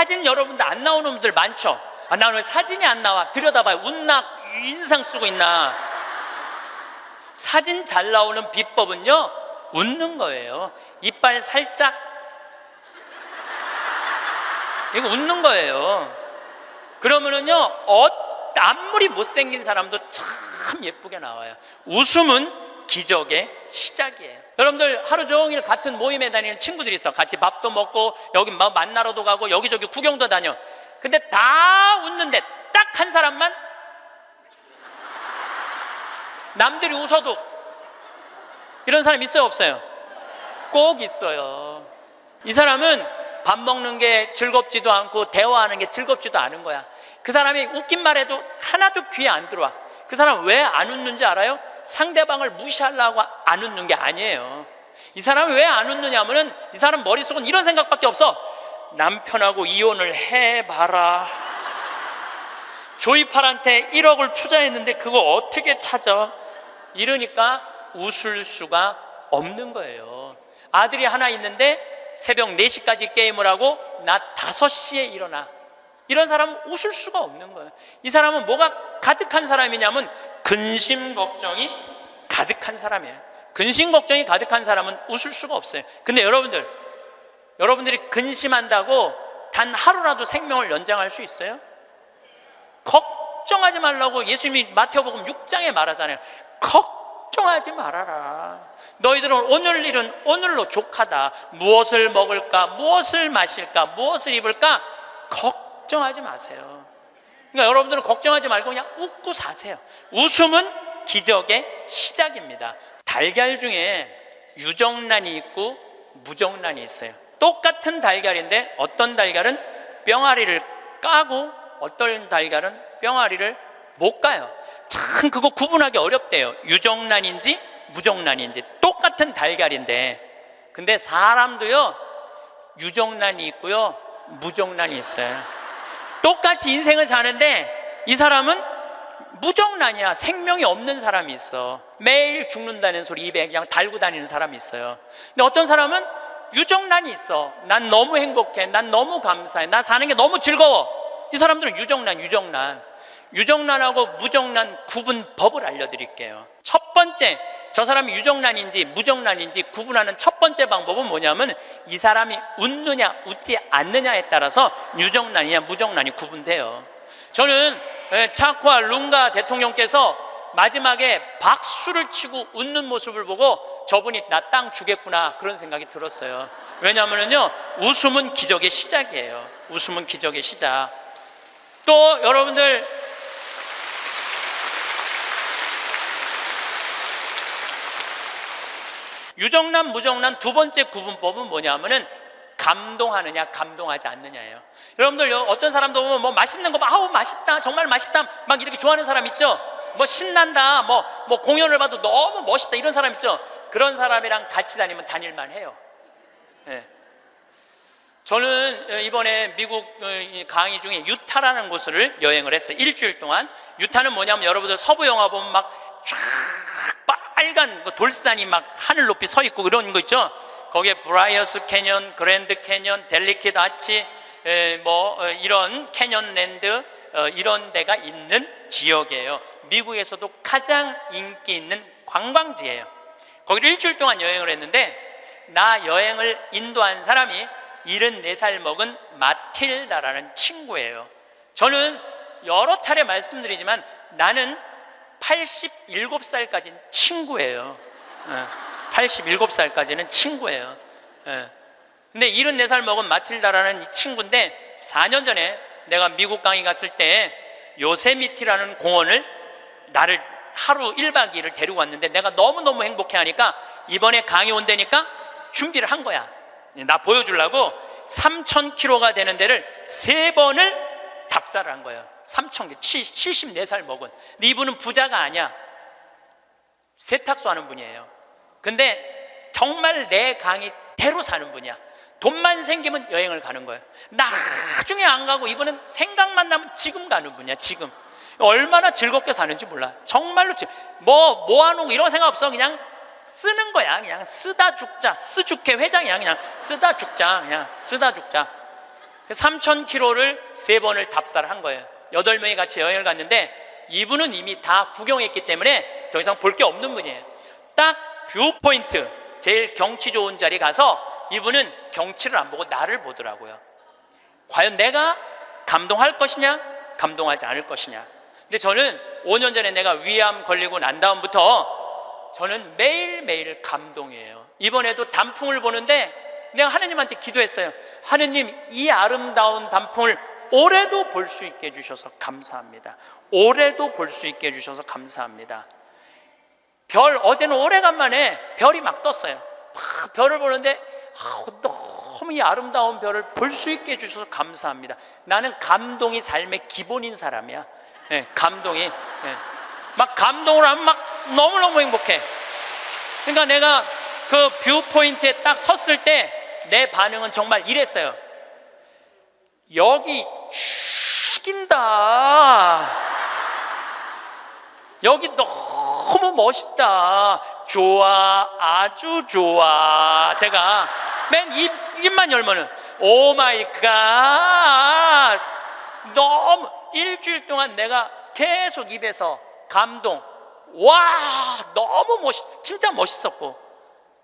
사진 여러분들 안 나오는 분들 많죠? 아, 나 왜 사진이 안 나와? 들여다봐요. 웃나 인상 쓰고 있나? 사진 잘 나오는 비법은요, 웃는 거예요. 이빨 살짝, 이거 웃는 거예요. 그러면은요, 아무리 못생긴 사람도 참 예쁘게 나와요. 웃음은 기적의 시작이에요. 여러분들 하루 종일 같은 모임에 다니는 친구들이 있어. 같이 밥도 먹고 여기 만나러도 가고 여기저기 구경도 다녀. 근데 다 웃는데 딱 한 사람만 남들이 웃어도 이런 사람 있어요, 없어요? 꼭 있어요. 이 사람은 밥 먹는 게 즐겁지도 않고 대화하는 게 즐겁지도 않은 거야. 그 사람이 웃긴 말해도 하나도 귀에 안 들어와. 그 사람 왜 안 웃는지 알아요? 상대방을 무시하려고 안 웃는 게 아니에요. 이 사람이 왜 안 웃느냐 하면은 이 사람 머릿속은 이런 생각밖에 없어. 남편하고 이혼을 해봐라. 조이팔한테 1억을 투자했는데 그거 어떻게 찾아? 이러니까 웃을 수가 없는 거예요. 아들이 하나 있는데 새벽 4시까지 게임을 하고 낮 5시에 일어나. 이런 사람은 웃을 수가 없는 거예요. 이 사람은 뭐가 가득한 사람이냐면 근심 걱정이 가득한 사람이에요. 근심 걱정이 가득한 사람은 웃을 수가 없어요. 근데 여러분들이 근심한다고 단 하루라도 생명을 연장할 수 있어요? 걱정하지 말라고 예수님이 마태복음 6장에 말하잖아요. 걱정하지 말아라. 너희들은 오늘 일은 오늘로 족하다. 무엇을 먹을까? 무엇을 마실까? 무엇을 입을까? 걱정하지 마세요. 그러니까 여러분들은 걱정하지 말고 그냥 웃고 사세요. 웃음은 기적의 시작입니다. 달걀 중에 유정란이 있고 무정란이 있어요. 똑같은 달걀인데 어떤 달걀은 뿅아리를 까고 어떤 달걀은 뿅아리를 못 까요. 참 그거 구분하기 어렵대요. 유정란인지 무정란인지. 똑같은 달걀인데 근데 사람도요 유정란이 있고요 무정란이 있어요. 똑같이 인생을 사는데 이 사람은 무정란이야. 생명이 없는 사람이 있어. 매일 죽는다는 소리 입에 그냥 달고 다니는 사람이 있어요. 근데 어떤 사람은 유정란이 있어. 난 너무 행복해. 난 너무 감사해. 나 사는 게 너무 즐거워. 이 사람들은 유정란하고 무정란 구분법을 알려드릴게요. 첫 번째, 저 사람이 유정란인지 무정란인지 구분하는 첫 번째 방법은 뭐냐면 이 사람이 웃느냐 웃지 않느냐에 따라서 유정란이냐 무정란이 구분돼요. 저는 차코와 룽가 대통령께서 마지막에 박수를 치고 웃는 모습을 보고 저분이 나 땅 주겠구나 그런 생각이 들었어요. 왜냐하면요 웃음은 기적의 시작이에요. 웃음은 기적의 시작. 또 여러분들 유정란 무정란 두 번째 구분법은 뭐냐면은 감동하느냐 감동하지 않느냐예요. 여러분들 어떤 사람도 보면 뭐 맛있는 거 아우 맛있다 정말 맛있다 막 이렇게 좋아하는 사람 있죠. 뭐 신난다 뭐 공연을 봐도 너무 멋있다 이런 사람 있죠. 그런 사람이랑 같이 다니면 다닐만 해요. 네. 저는 이번에 미국 강의 중에 유타라는 곳을 여행을 했어요. 일주일 동안. 유타는 뭐냐면 여러분들 서부 영화 보면 막 쫙 빨간 돌산이 막 하늘 높이 서 있고 그런 거 있죠. 거기에 브라이어스 캐년, 그랜드 캐년, 델리키드 아치 이런 캐년랜드 이런 데가 있는 지역이에요. 미국에서도 가장 인기 있는 관광지예요. 거기를 일주일 동안 여행을 했는데 나 여행을 인도한 사람이 74살 먹은 마틸다라는 친구예요. 저는 여러 차례 말씀드리지만 나는 87살까지는 친구예요. 87살까지는 친구예요. 근데 74살 먹은 마틸다라는 이 친구인데 4년 전에 내가 미국 강의 갔을 때 요세미티라는 공원을 나를 하루 1박 2일을 데리고 왔는데 내가 너무너무 행복해 하니까 이번에 강의 온다니까 준비를 한 거야. 나 보여주려고 3,000km가 되는 데를 3번을 답사를 한 거예요. 3,000km, 74살 먹은. 근데 이분은 부자가 아니야. 세탁소 하는 분이에요. 근데 정말 내 강의대로 사는 분이야. 돈만 생기면 여행을 가는 거예요. 나중에 안 가고 이분은 생각만 나면 지금 가는 분이야. 지금 얼마나 즐겁게 사는지 몰라. 정말로 모아놓은 거 이런 생각 없어. 그냥 쓰는 거야. 그냥 쓰다 죽자. 스주케 회장이야. 그냥 쓰다 죽자. 그냥 쓰다 죽자. 3,000km를 3번을 답사를 한 거예요. 8명이 같이 여행을 갔는데 이분은 이미 다 구경했기 때문에 더 이상 볼 게 없는 분이에요. 딱 뷰포인트, 제일 경치 좋은 자리 가서 이분은 경치를 안 보고 나를 보더라고요. 과연 내가 감동할 것이냐, 감동하지 않을 것이냐. 근데 저는 5년 전에 내가 위암 걸리고 난 다음부터 저는 매일매일 감동이에요. 이번에도 단풍을 보는데 내가 하느님한테 기도했어요. 하느님, 이 아름다운 단풍을 올해도 볼 수 있게 해주셔서 감사합니다. 올해도 볼 수 있게 해주셔서 감사합니다. 어제는 오래간만에 별이 막 떴어요. 막 별을 보는데 너무 이 아름다운 별을 볼 수 있게 해주셔서 감사합니다. 나는 감동이 삶의 기본인 사람이야. 감동이. 막 감동을 하면 막 너무너무 행복해. 그러니까 내가 그 뷰포인트에 딱 섰을 때 내 반응은 정말 이랬어요. 여기 죽인다. 여기 너무 멋있다. 좋아, 아주 좋아. 제가 맨 입만 열면은 오 마이 갓. 너무 일주일 동안 내가 계속 입에서 감동. 와, 너무 진짜 멋있었고.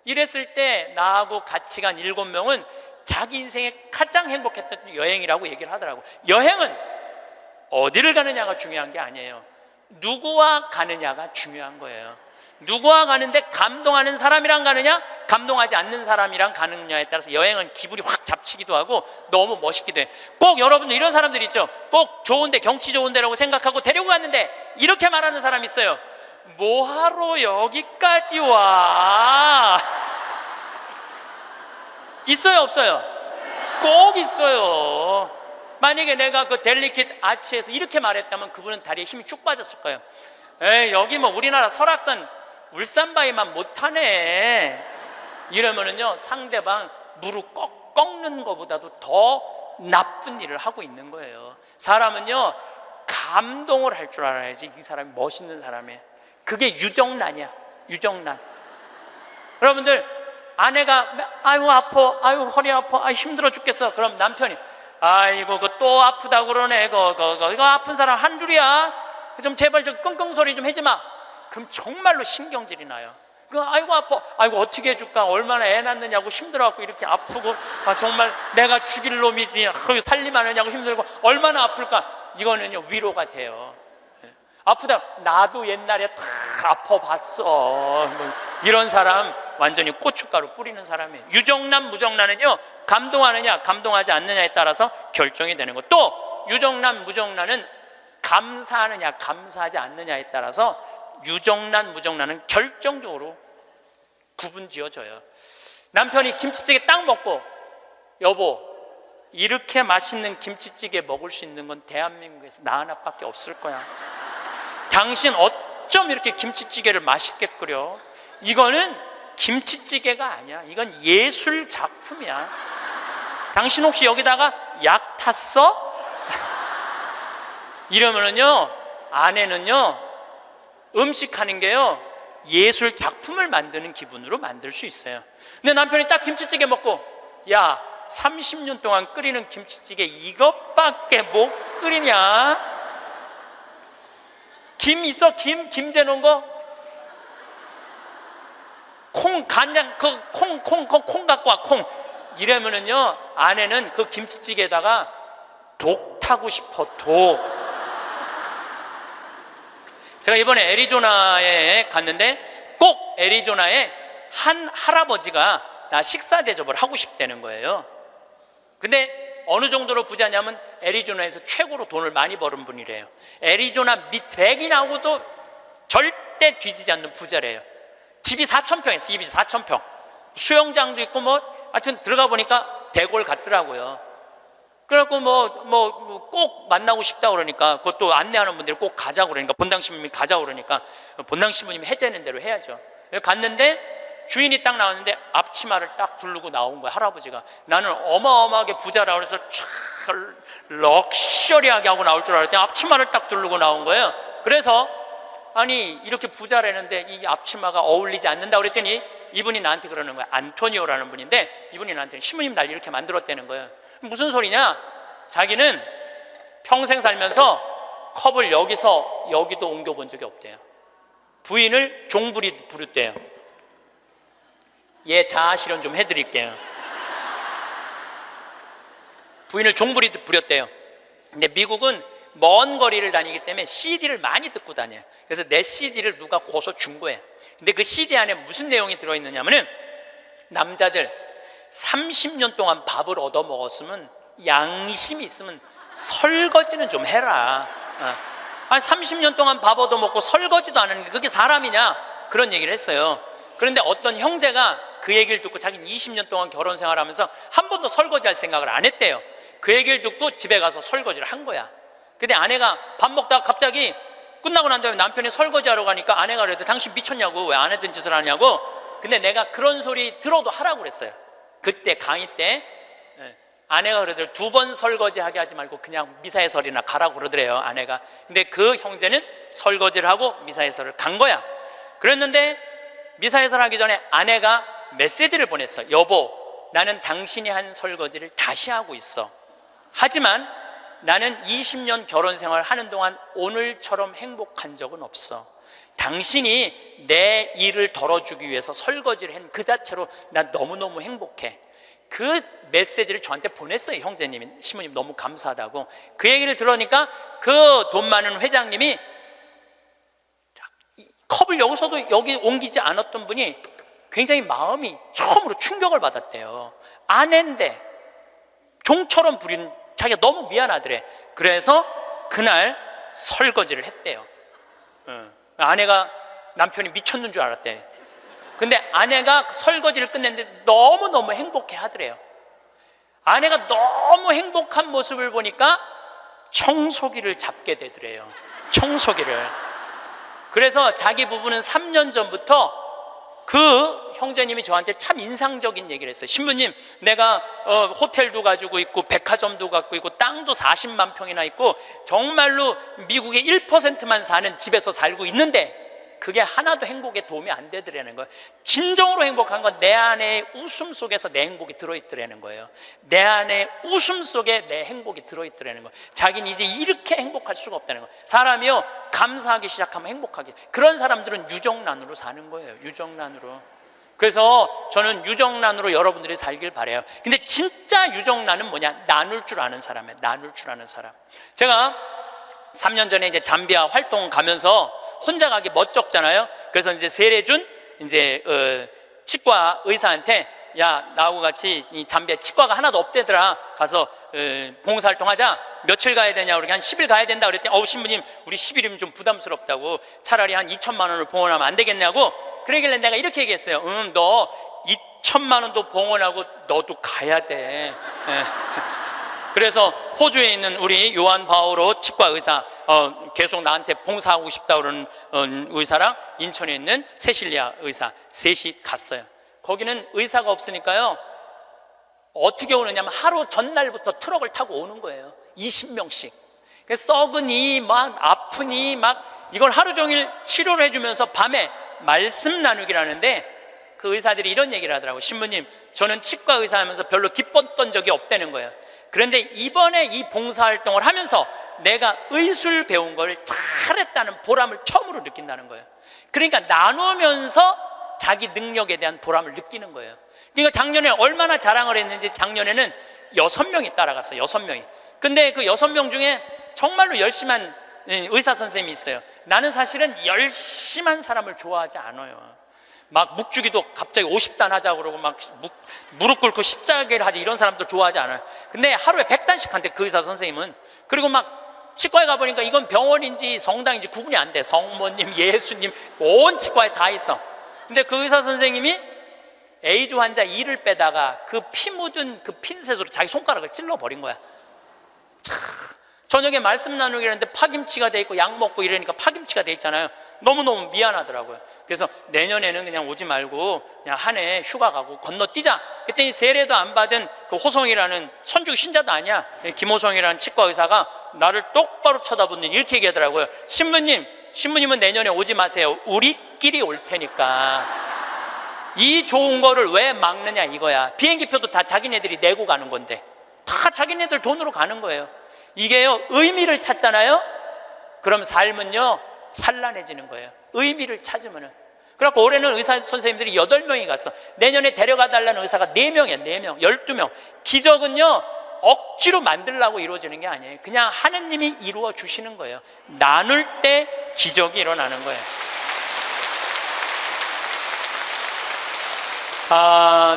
이랬을 때 나하고 같이 간 7명은 자기 인생에 가장 행복했던 여행이라고 얘기를 하더라고. 여행은 어디를 가느냐가 중요한 게 아니에요. 누구와 가느냐가 중요한 거예요. 누구와 가는데 감동하는 사람이랑 가느냐, 감동하지 않는 사람이랑 가느냐에 따라서 여행은 기분이 확 잡치기도 하고 너무 멋있기도 해. 꼭 여러분들 이런 사람들 있죠. 꼭 좋은데, 경치 좋은 데라고 생각하고 데리고 갔는데 이렇게 말하는 사람 있어요. 뭐하러 여기까지 와? 있어요, 없어요? 꼭 있어요. 만약에 내가 그 델리킷 아치에서 이렇게 말했다면 그분은 다리에 힘이 쭉 빠졌을 거예요. 에이, 여기 뭐 우리나라 설악산 울산바위만 못하네. 이러면은요, 상대방 무릎 꺾는 것보다도 더 나쁜 일을 하고 있는 거예요. 사람은요, 감동을 할 줄 알아야지 이 사람이 멋있는 사람이에요. 그게 유정란이야. 유정란. 여러분들, 아내가 아이고 아파, 아이고 허리 아파, 아이 힘들어 죽겠어. 그럼 남편이 아이고 또 아프다고 그러네. 이거 아픈 사람 한둘이야. 좀 제발 좀 끙끙 소리 좀 하지 마. 그럼 정말로 신경질이 나요. 아이고 아파, 아이고 어떻게 해줄까, 얼마나 애 낳느냐고 힘들어갖고 이렇게 아프고, 정말 내가 죽일 놈이지, 살림하느냐고 힘들고 얼마나 아플까. 이거는요 위로가 돼요. 아프다, 나도 옛날에 다 아파봤어. 이런 사람 완전히 고춧가루 뿌리는 사람이에요. 유정란, 무정란은요, 감동하느냐 감동하지 않느냐에 따라서 결정이 되는 거. 또 유정란, 무정란은 감사하느냐 감사하지 않느냐에 따라서 유정란, 무정란은 결정적으로 구분지어져요. 남편이 김치찌개 딱 먹고, 여보, 이렇게 맛있는 김치찌개 먹을 수 있는 건 대한민국에서 나 하나밖에 없을 거야. 당신 어쩜 이렇게 김치찌개를 맛있게 끓여? 이거는 김치찌개가 아니야. 이건 예술 작품이야. 당신 혹시 여기다가 약 탔어? 이러면은요, 아내는요, 음식하는 게요, 예술 작품을 만드는 기분으로 만들 수 있어요. 근데 남편이 딱 김치찌개 먹고, 야, 30년 동안 끓이는 김치찌개 이것밖에 못 끓이냐? 김 있어? 김 재놓은 거? 콩, 간장, 콩 갖고 와, 콩. 이러면은요, 아내는 그 김치찌개에다가 독 타고 싶어, 독. 제가 이번에 애리조나에 갔는데 꼭 애리조나에 한 할아버지가 나 식사 대접을 하고 싶다는 거예요. 근데 어느 정도로 부자냐면 애리조나에서 최고로 돈을 많이 버는 분이래요. 애리조나 밑100이 나오고도 절대 뒤지지 않는 부자래요. 집이 4,000평 있어요. 집이 4,000평. 수영장도 있고 하여튼 들어가 보니까 대골 같더라고요. 그래갖고 꼭 만나고 싶다 그러니까, 그것도 안내하는 분들이 꼭 가자고 그러니까, 본당 신부님이 가자고 그러니까 본당 신부님이 해제하는 대로 해야죠. 갔는데 주인이 딱 나왔는데 앞치마를 딱 두르고 나온 거야, 할아버지가. 나는 어마어마하게 부자라 그래서 촥 럭셔리하게 하고 나올 줄 알았더니 앞치마를 딱 두르고 나온 거예요. 그래서 아니 이렇게 부자라는데 이 앞치마가 어울리지 않는다 그랬더니 이분이 나한테 그러는 거야. 안토니오라는 분인데 이분이 나한테 신부님 날 이렇게 만들었다는 거예요. 무슨 소리냐? 자기는 평생 살면서 컵을 여기서 여기도 옮겨본 적이 없대요. 부인을 종부리 부르대요. 얘 자아 실현 좀 해드릴게요. 부인을 종부리 부렸대요. 근데 미국은 먼 거리를 다니기 때문에 CD를 많이 듣고 다녀요. 그래서 내 CD를 누가 고서 준 거예요. 근데 그 CD 안에 무슨 내용이 들어있느냐면은, 남자들 30년 동안 밥을 얻어 먹었으면, 양심이 있으면 설거지는 좀 해라. 아니 30년 동안 밥 얻어 먹고 설거지도 안 하는 게 그게 사람이냐? 그런 얘기를 했어요. 그런데 어떤 형제가 그 얘기를 듣고, 자기는 20년 동안 결혼 생활하면서 한 번도 설거지할 생각을 안 했대요. 그 얘기를 듣고 집에 가서 설거지를 한 거야. 근데 아내가 밥 먹다가 갑자기 끝나고 난 다음에 남편이 설거지하러 가니까 아내가 그래도 당신 미쳤냐고, 왜 안 했던 짓을 하냐고. 근데 내가 그런 소리 들어도 하라고 그랬어요. 그때 강의 때 아내가 그러더래요. 2번 설거지하게 하지 말고 그냥 미사해설이나 가라고 그러더래요, 아내가. 근데 그 형제는 설거지를 하고 미사해설을 간 거야. 그랬는데 미사해설 하기 전에 아내가 메시지를 보냈어. 여보, 나는 당신이 한 설거지를 다시 하고 있어. 하지만 나는 20년 결혼 생활 하는 동안 오늘처럼 행복한 적은 없어. 당신이 내 일을 덜어주기 위해서 설거지를 한 그 자체로 난 너무너무 행복해. 그 메시지를 저한테 보냈어요, 형제님이. 신부님 너무 감사하다고. 그 얘기를 들으니까 그 돈 많은 회장님이 컵을 여기서도 여기 옮기지 않았던 분이 굉장히 마음이 처음으로 충격을 받았대요. 아내인데 종처럼 부린 자기가 너무 미안하더래. 그래서 그날 설거지를 했대요. 아내가 남편이 미쳤는 줄 알았대. 근데 아내가 설거지를 끝냈는데 너무너무 행복해 하더래요. 아내가 너무 행복한 모습을 보니까 청소기를 잡게 되더래요. 청소기를. 그래서 자기 부부는 3년 전부터 그 형제님이 저한테 참 인상적인 얘기를 했어요. 신부님, 내가 호텔도 가지고 있고 백화점도 갖고 있고 땅도 40만 평이나 있고 정말로 미국의 1%만 사는 집에서 살고 있는데 그게 하나도 행복에 도움이 안 되더라는 거예요. 진정으로 행복한 건 내 안에 웃음 속에서 내 행복이 들어있더라는 거예요. 내 안에 웃음 속에 내 행복이 들어있더라는 거예요. 자기는 이제 이렇게 행복할 수가 없다는 거예요. 사람이요, 감사하기 시작하면 행복하게. 그런 사람들은 유정란으로 사는 거예요. 유정란으로. 그래서 저는 유정란으로 여러분들이 살길 바라요. 근데 진짜 유정란은 뭐냐? 나눌 줄 아는 사람이에요. 나눌 줄 아는 사람. 제가 3년 전에 이제 잠비아 활동 가면서 혼자 가기 멋쩍잖아요. 그래서 이제 세례준 이제 치과 의사한테, 야, 나하고 같이 이 잠비아 치과가 하나도 없대더라. 가서 봉사활동하자. 며칠 가야 되냐? 그러니까 한 10일 가야 된다 그랬더니, 신부님, 우리 10일이면 좀 부담스럽다고. 차라리 한 2천만 원을 봉헌하면 안 되겠냐고. 그러길래 내가 이렇게 얘기했어요. 너 2천만 원도 봉헌하고 너도 가야 돼. 그래서 호주에 있는 우리 요한 바오로 치과 의사, 계속 나한테 봉사하고 싶다 그러는 의사랑 인천에 있는 세실리아 의사 셋이 갔어요. 거기는 의사가 없으니까요, 어떻게 오느냐면 하루 전날부터 트럭을 타고 오는 거예요. 20명씩. 썩으니 막 아프니 막 이걸 하루 종일 치료를 해주면서 밤에 말씀 나누기라는데, 그 의사들이 이런 얘기를 하더라고요. 신부님, 저는 치과 의사 하면서 별로 기뻤던 적이 없다는 거예요. 그런데 이번에 이 봉사활동을 하면서 내가 의술 배운 걸 잘했다는 보람을 처음으로 느낀다는 거예요. 그러니까 나누면서 자기 능력에 대한 보람을 느끼는 거예요. 그러니까 작년에 얼마나 자랑을 했는지, 작년에는 6명이 따라갔어요. 6명이. 근데 그 6명 중에 정말로 열심한 의사 선생님이 있어요. 나는 사실은 열심한 사람을 좋아하지 않아요. 막 묵주기도 갑자기 50단 하자고 그러고 막 무릎 꿇고 십자가를 하지, 이런 사람들 좋아하지 않아요. 근데 하루에 100단씩 한대, 그 의사 선생님은. 그리고 막 치과에 가보니까 이건 병원인지 성당인지 구분이 안 돼. 성모님, 예수님, 온 치과에 다 있어. 근데 그 의사 선생님이 에이즈 환자 이를 빼다가 그 피 묻은 그 핀셋으로 자기 손가락을 찔러버린 거야. 참, 저녁에 말씀 나누기 했는데 파김치가 돼 있고 약 먹고 이러니까 파김치가 돼 있잖아요. 너무너무 미안하더라고요. 그래서 내년에는 그냥 오지 말고 그냥 한 해 휴가 가고 건너뛰자. 그랬더니 세례도 안 받은 그 호성이라는 선주 신자도 아니야, 김호성이라는 치과 의사가 나를 똑바로 쳐다보는 이렇게 얘기하더라고요. 신부님은 내년에 오지 마세요. 우리끼리 올 테니까. 이 좋은 거를 왜 막느냐 이거야. 비행기표도 다 자기네들이 내고 가는 건데 다 자기네들 돈으로 가는 거예요. 이게요, 의미를 찾잖아요. 그럼 삶은요 찬란해지는 거예요. 의미를 찾으면은. 그래갖고 올해는 의사 선생님들이 8명이 갔어. 내년에 데려가 달라는 의사가 4명이야. 4명, 12명. 기적은요 억지로 만들려고 이루어지는 게 아니에요. 그냥 하느님이 이루어 주시는 거예요. 나눌 때 기적이 일어나는 거예요.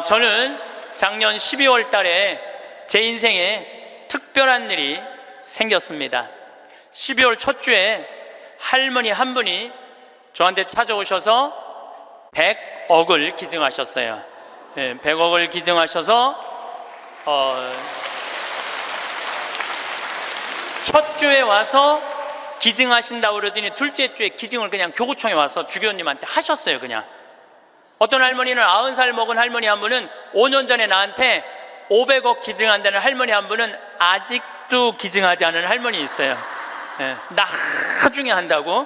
저는 작년 12월 달에 제 인생에 특별한 일이 생겼습니다. 12월 첫 주에 할머니 한 분이 저한테 찾아오셔서 100억을 기증하셨어요. 100억을 기증하셔서 첫 주에 와서 기증하신다고 그러더니 둘째 주에 기증을 그냥 교구청에 와서 주교님한테 하셨어요. 그냥. 어떤 할머니는 90살 먹은 할머니 한 분은 5년 전에 나한테 500억 기증한다는 할머니 한 분은 아직도 기증하지 않은 할머니 있어요. 나중에 한다고.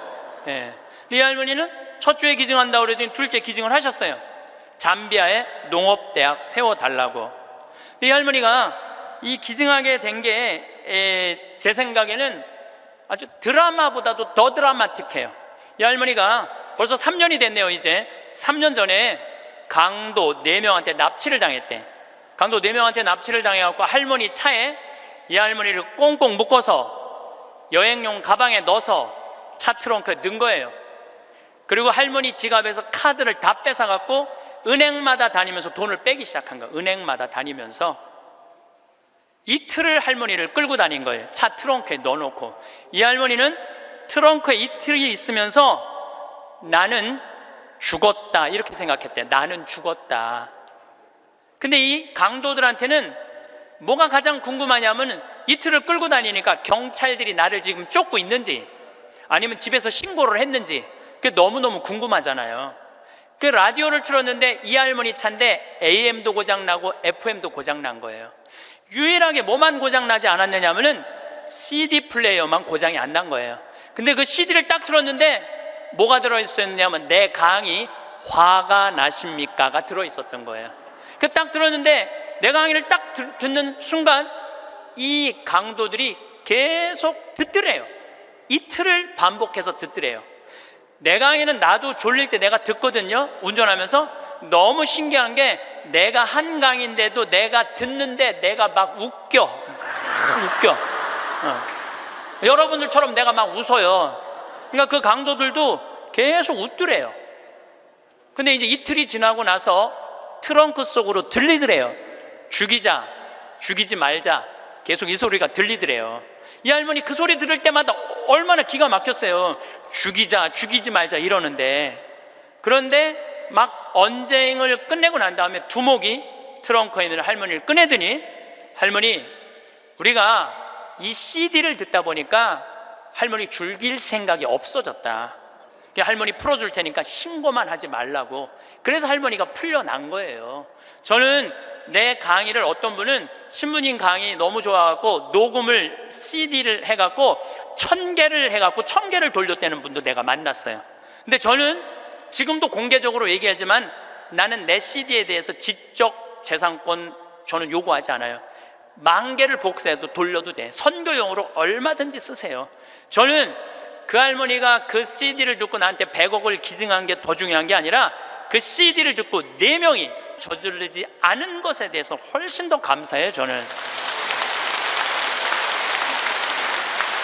이 할머니는 첫 주에 기증한다고 그러더니 둘째 기증을 하셨어요. 잠비아에 농업대학 세워달라고. 이 할머니가 이 기증하게 된 게 제 생각에는 아주 드라마보다도 더 드라마틱해요. 이 할머니가 벌써 3년이 됐네요. 이제 3년 전에 강도 4명한테 납치를 당했대. 강도 4명한테 납치를 당해갖고 할머니 차에 이 할머니를 꽁꽁 묶어서 여행용 가방에 넣어서 차 트렁크에 넣은 거예요. 그리고 할머니 지갑에서 카드를 다 뺏어갖고 은행마다 다니면서 돈을 빼기 시작한 거예요. 은행마다 다니면서 이틀을 할머니를 끌고 다닌 거예요. 차 트렁크에 넣어놓고. 이 할머니는 트렁크에 이틀이 있으면서 나는 죽었다 이렇게 생각했대. 나는 죽었다. 근데 이 강도들한테는 뭐가 가장 궁금하냐면 이틀을 끌고 다니니까 경찰들이 나를 지금 쫓고 있는지 아니면 집에서 신고를 했는지 그게 너무너무 궁금하잖아요. 그 라디오를 틀었는데 이 할머니 차인데 AM도 고장나고 FM도 고장난 거예요. 유일하게 뭐만 고장나지 않았느냐면은 CD 플레이어만 고장이 안 난 거예요. 근데 그 CD를 딱 틀었는데 뭐가 들어있었냐면 내 강의 화가 나십니까가 들어있었던 거예요. 그 딱 들었는데 내 강의를 딱 듣는 순간 이 강도들이 계속 듣더래요. 이틀을 반복해서 듣더래요. 내 강의는 나도 졸릴 때 내가 듣거든요. 운전하면서. 너무 신기한 게 내가 한 강의인데도 내가 듣는데 내가 막 웃겨. 여러분들처럼 내가 막 웃어요. 그러니까 그 강도들도 계속 웃더래요. 근데 이제 이틀이 지나고 나서 트렁크 속으로 들리더래요. 죽이자, 죽이지 말자. 계속 이 소리가 들리더래요. 이 할머니 그 소리 들을 때마다 얼마나 기가 막혔어요. 죽이자, 죽이지 말자 이러는데. 그런데 막 언쟁을 끝내고 난 다음에 두목이 트렁크에 있는 할머니를 꺼내더니 할머니, 우리가 이 CD를 듣다 보니까 할머니 죽일 생각이 없어졌다. 할머니 풀어줄 테니까 신고만 하지 말라고. 그래서 할머니가 풀려난 거예요. 저는 내 강의를 어떤 분은 신부님 강의 너무 좋아갖고 녹음을 CD를 해갖고 1000개를 해갖고 1000개를 돌렸다는 분도 내가 만났어요. 근데 저는 지금도 공개적으로 얘기하지만 나는 내 CD에 대해서 지적 재산권 저는 요구하지 않아요. 10,000개를 복사해도 돌려도 돼. 선교용으로 얼마든지 쓰세요. 저는 그 할머니가 그 CD를 듣고 나한테 100억을 기증한 게 더 중요한 게 아니라 그 CD를 듣고 4명이 저지르지 않은 것에 대해서 훨씬 더 감사해요. 저는.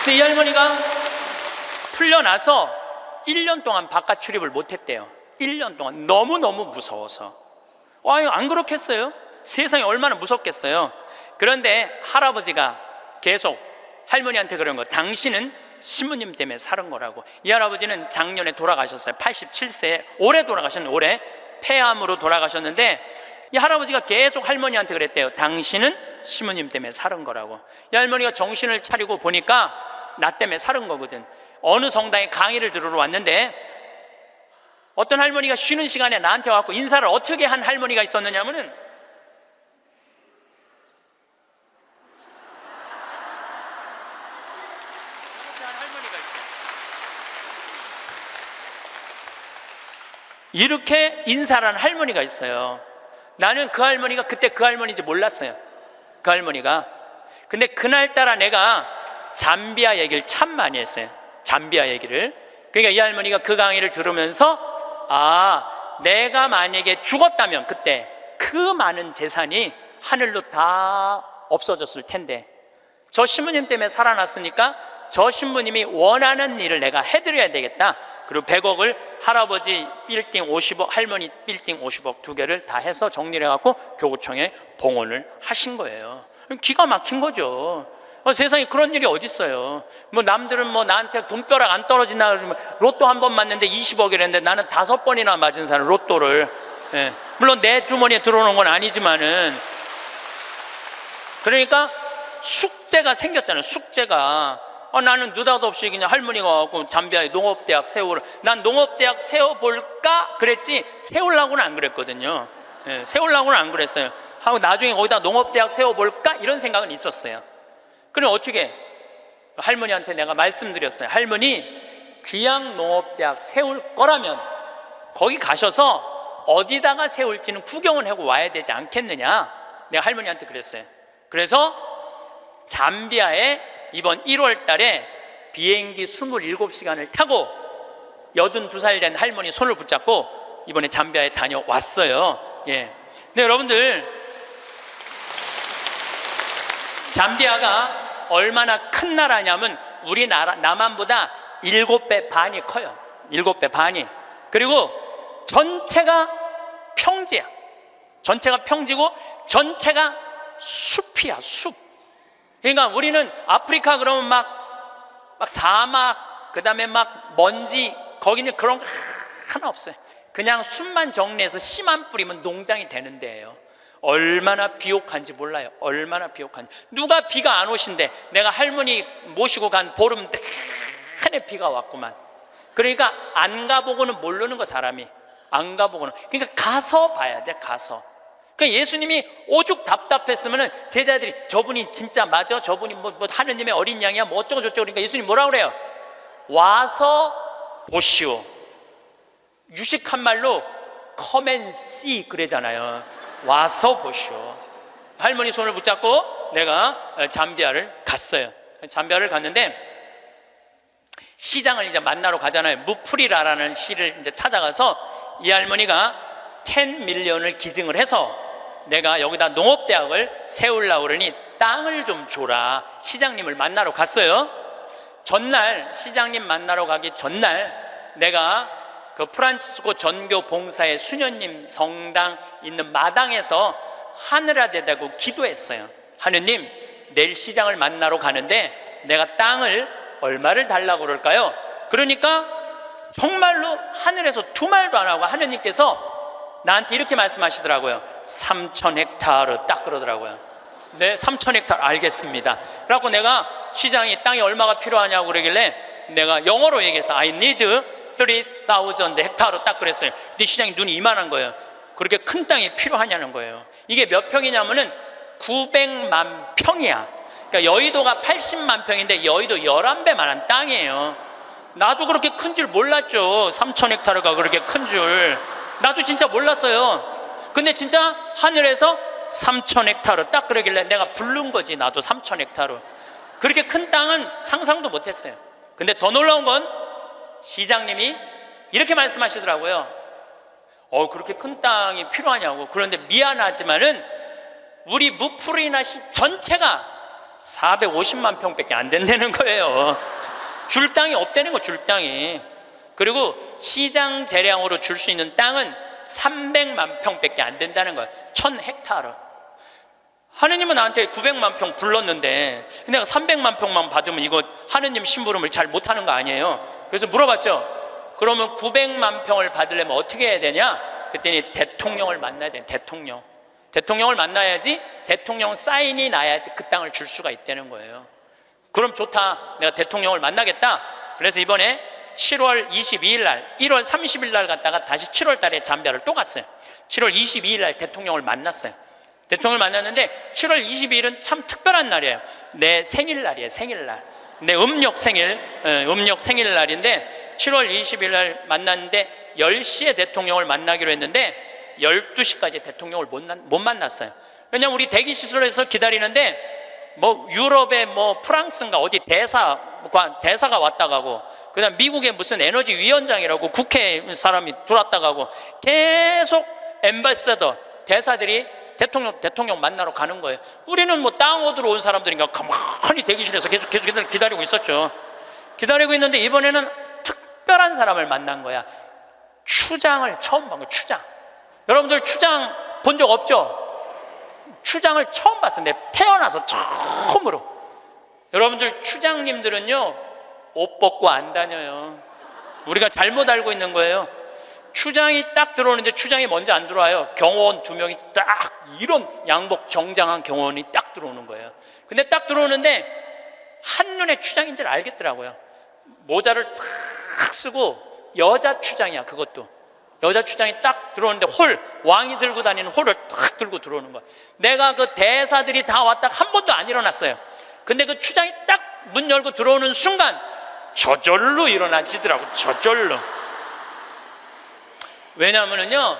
근데 이 할머니가 풀려나서 1년 동안 바깥 출입을 못했대요. 1년 동안 너무너무 무서워서. 안 그렇겠어요? 세상이 얼마나 무섭겠어요. 그런데 할아버지가 계속 할머니한테 그런 거, 당신은 신부님 때문에 사는 거라고. 이 할아버지는 작년에 돌아가셨어요. 87세에 올해 돌아가셨는데, 올해 폐암으로 돌아가셨는데 이 할아버지가 계속 할머니한테 그랬대요. 당신은 신부님 때문에 사는 거라고. 이 할머니가 정신을 차리고 보니까 나 때문에 사는 거거든. 어느 성당에 강의를 들으러 왔는데 어떤 할머니가 쉬는 시간에 나한테 와서 인사를 어떻게 한 할머니가 있었느냐면은 이렇게 인사를 한 할머니가 있어요. 나는 그 할머니가 그때 그 할머니인지 몰랐어요. 그 할머니가 근데 그날따라 내가 잠비아 얘기를 참 많이 했어요. 잠비아 얘기를. 그러니까 이 할머니가 그 강의를 들으면서 내가 만약에 죽었다면 그때 그 많은 재산이 하늘로 다 없어졌을 텐데 저 신부님 때문에 살아났으니까 저 신부님이 원하는 일을 내가 해드려야 되겠다. 그리고 100억을 할아버지 빌딩 50억, 할머니 빌딩 50억 두 개를 다 해서 정리를 해갖고 교구청에 봉헌을 하신 거예요. 기가 막힌 거죠. 세상에 그런 일이 어딨어요. 남들은 나한테 돈벼락 안 떨어지나 그러면 로또 한 번 맞는데 20억이랬는데 나는 5번이나 맞은 사람 로또를. 예. 물론 내 주머니에 들어오는 건 아니지만은, 그러니까 숙제가 생겼잖아요. 숙제가. 나는 느닷없이 그냥 할머니가 와갖고 잠비아에 농업대학 세우라. 난 농업대학 세워볼까 그랬지 세우려고는 안 그랬거든요. 예, 세우려고는 안 그랬어요. 하고 나중에 거기다 농업대학 세워볼까 이런 생각은 있었어요. 그럼 어떻게? 할머니한테 내가 말씀드렸어요. 할머니, 귀양농업대학 세울 거라면 거기 가셔서 어디다가 세울지는 구경은 하고 와야 되지 않겠느냐. 내가 할머니한테 그랬어요. 그래서 잠비아에 이번 1월 달에 비행기 27시간을 타고 82살 된 할머니 손을 붙잡고 이번에 잠비아에 다녀왔어요. 예. 근데 여러분들, 잠비아가 얼마나 큰 나라냐면 우리나라 남한보다 7배 반이 커요. 7배 반이. 그리고 전체가 평지야. 전체가 평지고 전체가 숲이야, 숲. 그러니까 우리는 아프리카 그러면 막 사막, 그 다음에 막 먼지, 거기는 그런 거 하나 없어요. 그냥 숲만 정리해서 씨만 뿌리면 농장이 되는 데예요. 얼마나 비옥한지 몰라요. 얼마나 비옥한지. 누가 비가 안 오신대. 내가 할머니 모시고 간 보름 내내 비가 왔구만. 그러니까 안 가보고는 모르는 거, 사람이. 안 가보고는. 그러니까 가서 봐야 돼, 가서. 그러니까 예수님이 오죽 답답했으면은 제자들이 저분이 진짜 맞아? 저분이 뭐 하느님의 어린 양이야? 뭐 어쩌고 저쩌고. 그러니까 예수님 뭐라 그래요? 와서 보시오. 유식한 말로 come and see 그러잖아요. 와서 보시오. 할머니 손을 붙잡고 내가 잠비아를 갔어요. 잠비아를 갔는데 시장을 이제 만나러 가잖아요. 무프리라라는 시를 이제 찾아가서 이 할머니가 10밀리언을 기증을 해서 내가 여기다 농업대학을 세우려고 그러니 땅을 좀 줘라. 시장님을 만나러 갔어요. 전날, 시장님 만나러 가기 전날 내가 그 프란치스코 전교 봉사의 수녀님 성당 있는 마당에서 하늘에 대고 기도했어요. 하느님, 내일 시장을 만나러 가는데 내가 땅을 얼마를 달라고 그럴까요? 그러니까 정말로 하늘에서 두 말도 안 하고 하느님께서 나한테 이렇게 말씀하시더라고요. 3,000헥타르 딱 그러더라고요. 네, 3,000헥타르 알겠습니다. 그래갖고 내가 시장이 땅이 얼마가 필요하냐고 그러길래 내가 영어로 얘기해서 I need 3,000 헥타르 딱 그랬어요. 근데 시장이 눈이 이만한 거예요. 그렇게 큰 땅이 필요하냐는 거예요. 이게 몇 평이냐면은 900만 평이야. 그러니까 여의도가 80만 평인데 여의도 11배만한 땅이에요. 나도 그렇게 큰 줄 몰랐죠. 3,000헥타르가 그렇게 큰 줄. 나도 진짜 몰랐어요. 근데 진짜 하늘에서 3,000헥타르 딱 그러길래 내가 부른 거지. 나도 3,000헥타르. 그렇게 큰 땅은 상상도 못했어요. 근데 더 놀라운 건 시장님이 이렇게 말씀하시더라고요. 그렇게 큰 땅이 필요하냐고. 그런데 미안하지만은 우리 무프리나시 전체가 450만 평밖에 안 된다는 거예요. 줄 땅이 없다는 거, 줄 땅이. 그리고 시장 재량으로 줄 수 있는 땅은 300만 평밖에 안 된다는 거예요. 1,000헥타르. 하느님은 나한테 900만 평 불렀는데 내가 300만 평만 받으면 이거 하느님 심부름을 잘 못하는 거 아니에요. 그래서 물어봤죠. 그러면 900만 평을 받으려면 어떻게 해야 되냐? 그랬더니 대통령을 만나야 돼. 대통령을 만나야지 대통령 사인이 나야지 그 땅을 줄 수가 있다는 거예요. 그럼 좋다. 내가 대통령을 만나겠다. 그래서 이번에 7월 22일 날, 1월 30일 날 갔다가 다시 7월 달에 잠비아를 또 갔어요. 7월 22일 날 대통령을 만났어요. 대통령을 만났는데 7월 22일은 참 특별한 날이에요. 내 생일날이에요. 생일날. 내 음력 생일날인데 7월 20일 날 만났는데 10시에 대통령을 만나기로 했는데 12시까지 대통령을 못 만났어요. 왜냐하면 우리 대기시설에서 기다리는데 뭐 유럽의 뭐 프랑스인가 어디 대사가 왔다 가고, 그다음 미국의 무슨 에너지 위원장이라고 국회 사람이 들어왔다 가고, 계속 엠바서더 대사들이 대통령 만나러 가는 거예요. 우리는 뭐 땅 얻으러 온 사람들인가 가만히 대기실에서 계속 기다리고 있었죠. 기다리고 있는데 이번에는 특별한 사람을 만난 거야. 추장을 처음 본 거야. 추장. 여러분들 추장 본 적 없죠? 추장을 처음 봤어요. 내 태어나서 처음으로. 여러분들 추장님들은요 옷 벗고 안 다녀요. 우리가 잘못 알고 있는 거예요. 추장이 딱 들어오는데 추장이 먼저 안 들어와요. 경호원 2명이 딱 이런 양복 정장한 경호원이 딱 들어오는 거예요. 근데 딱 들어오는데 한눈에 추장인 줄 알겠더라고요. 모자를 딱 쓰고, 여자 추장이야. 그것도 여자 추장이 딱 들어오는데 왕이 들고 다니는 홀을 딱 들고 들어오는 거야. 내가 그 대사들이 다 왔다 한 번도 안 일어났어요. 근데 그 추장이 딱 문 열고 들어오는 순간 저절로 일어나지더라고. 저절로. 왜냐하면요,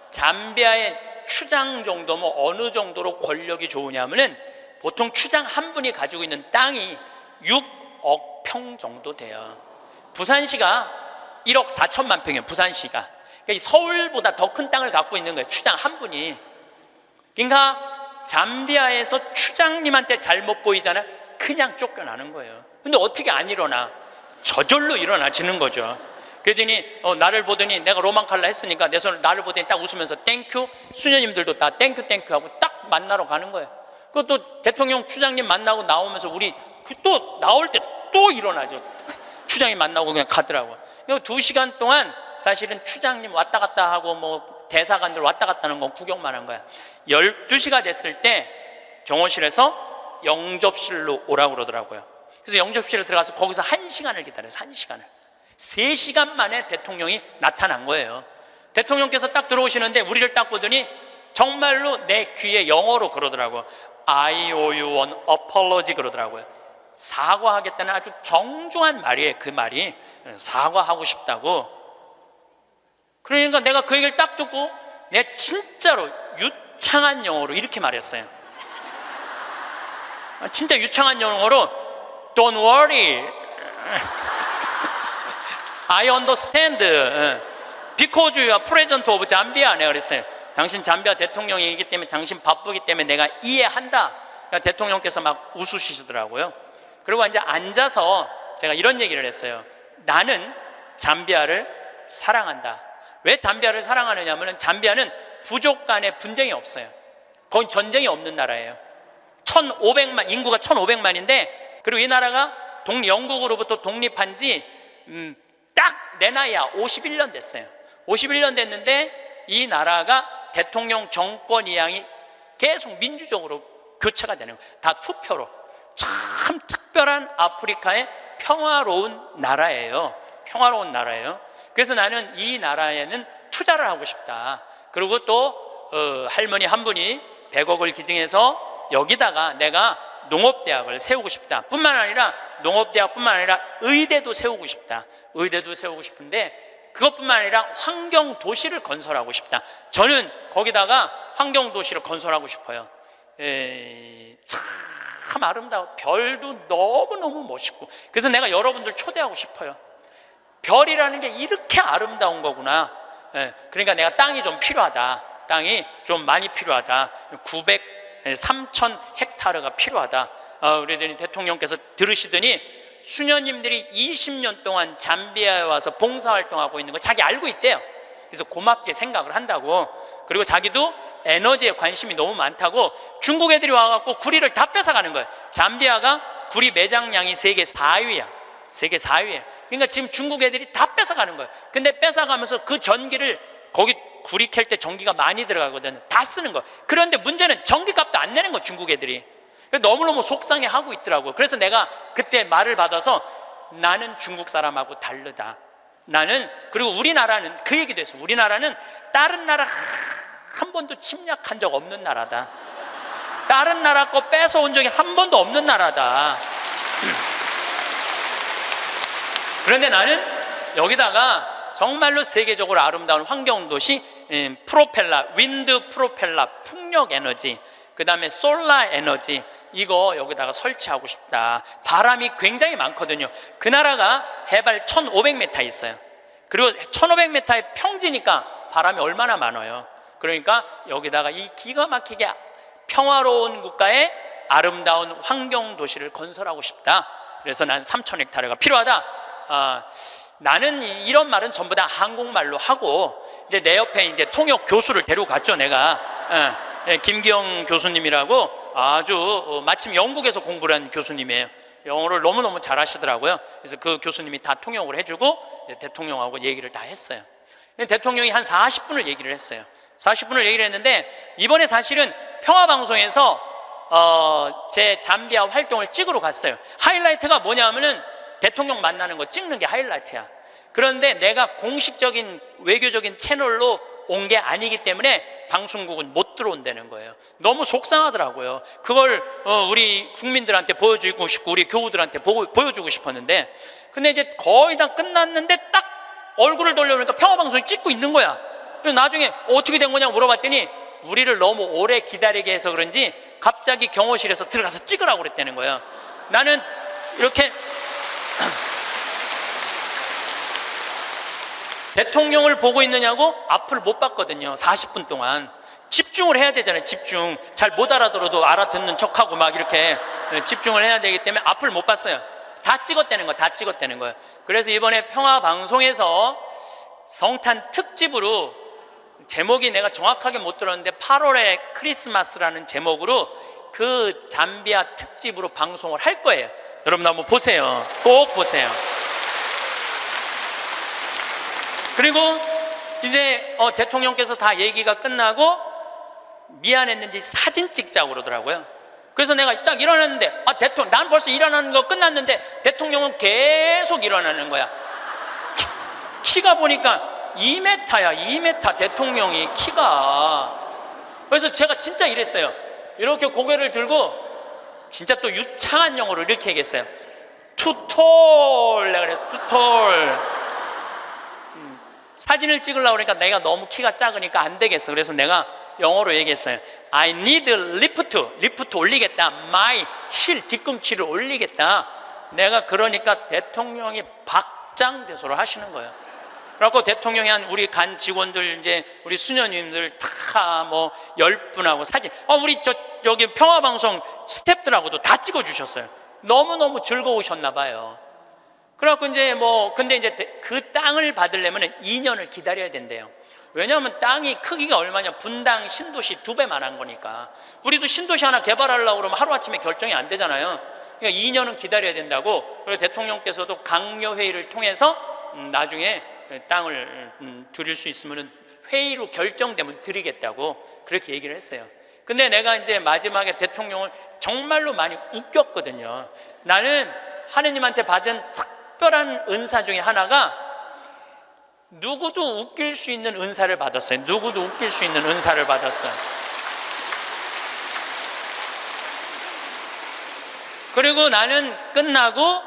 잠비아의 추장 정도면 어느 정도로 권력이 좋으냐면은 보통 추장 한 분이 가지고 있는 땅이 6억 평 정도 돼요. 부산시가 1억 4천만 평이에요. 부산시가. 그러니까 서울보다 더 큰 땅을 갖고 있는 거예요. 추장 한 분이. 그러니까 잠비아에서 추장님한테 잘못 보이잖아요. 그냥 쫓겨나는 거예요. 근데 어떻게 안 일어나? 저절로 일어나지는 거죠. 그러더니 나를 보더니, 내가 로망칼라 했으니까 내 손을 나를 보더니 딱 웃으면서 땡큐, 수녀님들도 다 땡큐 하고 딱 만나러 가는 거예요. 그것도 대통령 추장님 만나고 나오면서 우리 또 나올 때 또 일어나죠. 추장이 만나고 그냥 가더라고요. 2시간 동안 사실은 추장님 왔다 갔다 하고 뭐 대사관들 왔다 갔다 하는 건 구경만 한 거야. 12시가 됐을 때 경호실에서 영접실로 오라고 그러더라고요. 그래서 영접실에 들어가서 거기서 1시간을 기다려요. 1시간을. 3시간 만에 대통령이 나타난 거예요. 대통령께서 딱 들어오시는데 우리를 딱 보더니 정말로 내 귀에 영어로 그러더라고요. I owe you an apology 그러더라고요. 사과하겠다는 아주 정중한 말이에요. 그 말이 사과하고 싶다고. 그러니까 내가 그 얘기를 딱 듣고 내가 진짜로 유창한 영어로 이렇게 말했어요. 진짜 유창한 영어로 Don't worry, I understand, because you are president of Zambia. 내가 그랬어요. 당신 잠비아 대통령이기 때문에, 당신 바쁘기 때문에 내가 이해한다. 그러니까 대통령께서 막 웃으시더라고요. 그리고 이제 앉아서 제가 이런 얘기를 했어요. 나는 잠비아를 사랑한다. 왜 잠비아를 사랑하느냐 하면 잠비아는 부족 간에 분쟁이 없어요. 거의 전쟁이 없는 나라예요. 1,500만, 인구가 1,500만인데, 그리고 이 나라가 영국으로부터 독립한 지 딱 내 나이야 51년 됐어요. 51년 됐는데 이 나라가 대통령 정권 이양이 계속 민주적으로 교체가 되는 거예요. 다 투표로. 참 특별한 아프리카의 평화로운 나라예요. 평화로운 나라예요. 그래서 나는 이 나라에는 투자를 하고 싶다. 그리고 또 할머니 한 분이 100억을 기증해서 여기다가 내가 농업대학을 세우고 싶다. 뿐만 아니라 농업대학뿐만 아니라 의대도 세우고 싶다. 의대도 세우고 싶은데 그것뿐만 아니라 환경도시를 건설하고 싶다. 저는 거기다가 환경도시를 건설하고 싶어요. 참 아름다워. 별도 너무너무 멋있고. 그래서 내가 여러분들 초대하고 싶어요. 별이라는 게 이렇게 아름다운 거구나. 그러니까 내가 땅이 좀 필요하다. 땅이 좀 많이 필요하다. 3,000 헥타르가 필요하다. 우리 대통령께서 들으시더니 수녀님들이 20년 동안 잠비아에 와서 봉사활동하고 있는 걸 자기 알고 있대요. 그래서 고맙게 생각을 한다고. 그리고 자기도 에너지에 관심이 너무 많다고 중국 애들이 와갖고 구리를 다 뺏어가는 거예요. 잠비아가 구리 매장량이 세계 4위야. 세계 4위에. 그러니까 지금 중국 애들이 다 뺏어가는 거예요. 근데 뺏어가면서 그 전기를, 거기 구리 캘 때 전기가 많이 들어가거든요. 다 쓰는 거예요. 그런데 문제는 전기값도 안 내는 거예요. 중국 애들이. 너무너무 속상해하고 있더라고요. 그래서 내가 그때 말을 받아서 나는 중국 사람하고 다르다. 나는, 그리고 우리나라는 그 얘기도 했어요. 우리나라는 다른 나라 한 번도 침략한 적 없는 나라다. 다른 나라 거 뺏어온 적이 한 번도 없는 나라다. 그런데 나는 여기다가 정말로 세계적으로 아름다운 환경도시, 프로펠러, 윈드 프로펠러, 풍력 에너지, 그 다음에 솔라 에너지, 이거 여기다가 설치하고 싶다. 바람이 굉장히 많거든요. 그 나라가 해발 1500m 있어요. 그리고 1500m의 평지니까 바람이 얼마나 많아요. 그러니까 여기다가 이 기가 막히게 평화로운 국가에 아름다운 환경 도시를 건설하고 싶다. 그래서 난 3000헥타르가 필요하다. 나는 이런 말은 전부 다 한국말로 하고, 근데 내 옆에 이제 통역 교수를 데리고 갔죠, 내가. 김기영 교수님이라고 아주 마침 영국에서 공부를 한 교수님이에요. 영어를 너무너무 잘하시더라고요. 그래서 그 교수님이 다 통역을 해주고 이제 대통령하고 얘기를 다 했어요. 대통령이 한 40분을 얘기를 했어요. 40분을 얘기를 했는데, 이번에 사실은 평화방송에서 제 잠비아 활동을 찍으러 갔어요. 하이라이트가 뭐냐면은 대통령 만나는 거 찍는 게 하이라이트야. 그런데 내가 공식적인 외교적인 채널로 온 게 아니기 때문에 방송국은 못 들어온다는 거예요. 너무 속상하더라고요. 그걸 우리 국민들한테 보여주고 싶고 우리 교우들한테 보여주고 싶었는데, 근데 이제 거의 다 끝났는데 딱 얼굴을 돌려보니까 평화방송이 찍고 있는 거야. 그래서 나중에 어떻게 된 거냐고 물어봤더니 우리를 너무 오래 기다리게 해서 그런지 갑자기 경호실에서 들어가서 찍으라고 그랬다는 거예요. 나는 이렇게 대통령을 보고 있느냐고 앞을 못 봤거든요. 40분 동안 집중을 해야 되잖아요. 집중. 잘 못 알아들어도 알아듣는 척하고 막 이렇게 집중을 해야 되기 때문에 앞을 못 봤어요. 다 찍었다는 거예요. 다 찍었다는 거예요. 그래서 이번에 평화방송에서 성탄 특집으로, 제목이 내가 정확하게 못 들었는데 8월의 크리스마스라는 제목으로 그 잠비아 특집으로 방송을 할 거예요. 여러분 한번 보세요. 꼭 보세요. 그리고 이제 대통령께서 다 얘기가 끝나고 미안했는지 사진 찍자고 그러더라고요. 그래서 내가 딱 일어났는데, 대통령, 난 벌써 일어나는 거 끝났는데 대통령은 계속 일어나는 거야. 키가 보니까 2m야 2m. 대통령이 키가. 그래서 제가 진짜 이랬어요. 이렇게 고개를 들고 진짜 또 유창한 영어로 이렇게 얘기했어요. Too tall. 내가 그랬어. Too tall. 사진을 찍으려고 그러니까 내가 너무 키가 작으니까 안 되겠어. 그래서 내가 영어로 얘기했어요. I need lift. 리프트 올리겠다. My heel, 뒤꿈치를 올리겠다. 내가 그러니까 대통령이 박장대소를 하시는 거예요. 그래갖고 대통령이 한 우리 간 직원들, 이제 우리 수녀님들 다 뭐 10분하고 사진, 우리 저기 평화방송 스태프들하고도 다 찍어주셨어요. 너무너무 즐거우셨나 봐요. 그래갖고 이제 근데 이제 그 땅을 받으려면 2년을 기다려야 된대요. 왜냐하면 땅이 크기가 얼마냐, 분당 신도시 2배만 한 거니까. 우리도 신도시 하나 개발하려고 그러면 하루아침에 결정이 안 되잖아요. 그러니까 2년은 기다려야 된다고. 그리고 대통령께서도 강요회의를 통해서 나중에 땅을 드릴 수 있으면 회의로 결정되면 드리겠다고 그렇게 얘기를 했어요. 근데 내가 이제 마지막에 대통령을 정말로 많이 웃겼거든요. 나는 하느님한테 받은 특별한 은사 중에 하나가 누구도 웃길 수 있는 은사를 받았어요. 누구도 웃길 수 있는 은사를 받았어요. 그리고 나는 끝나고,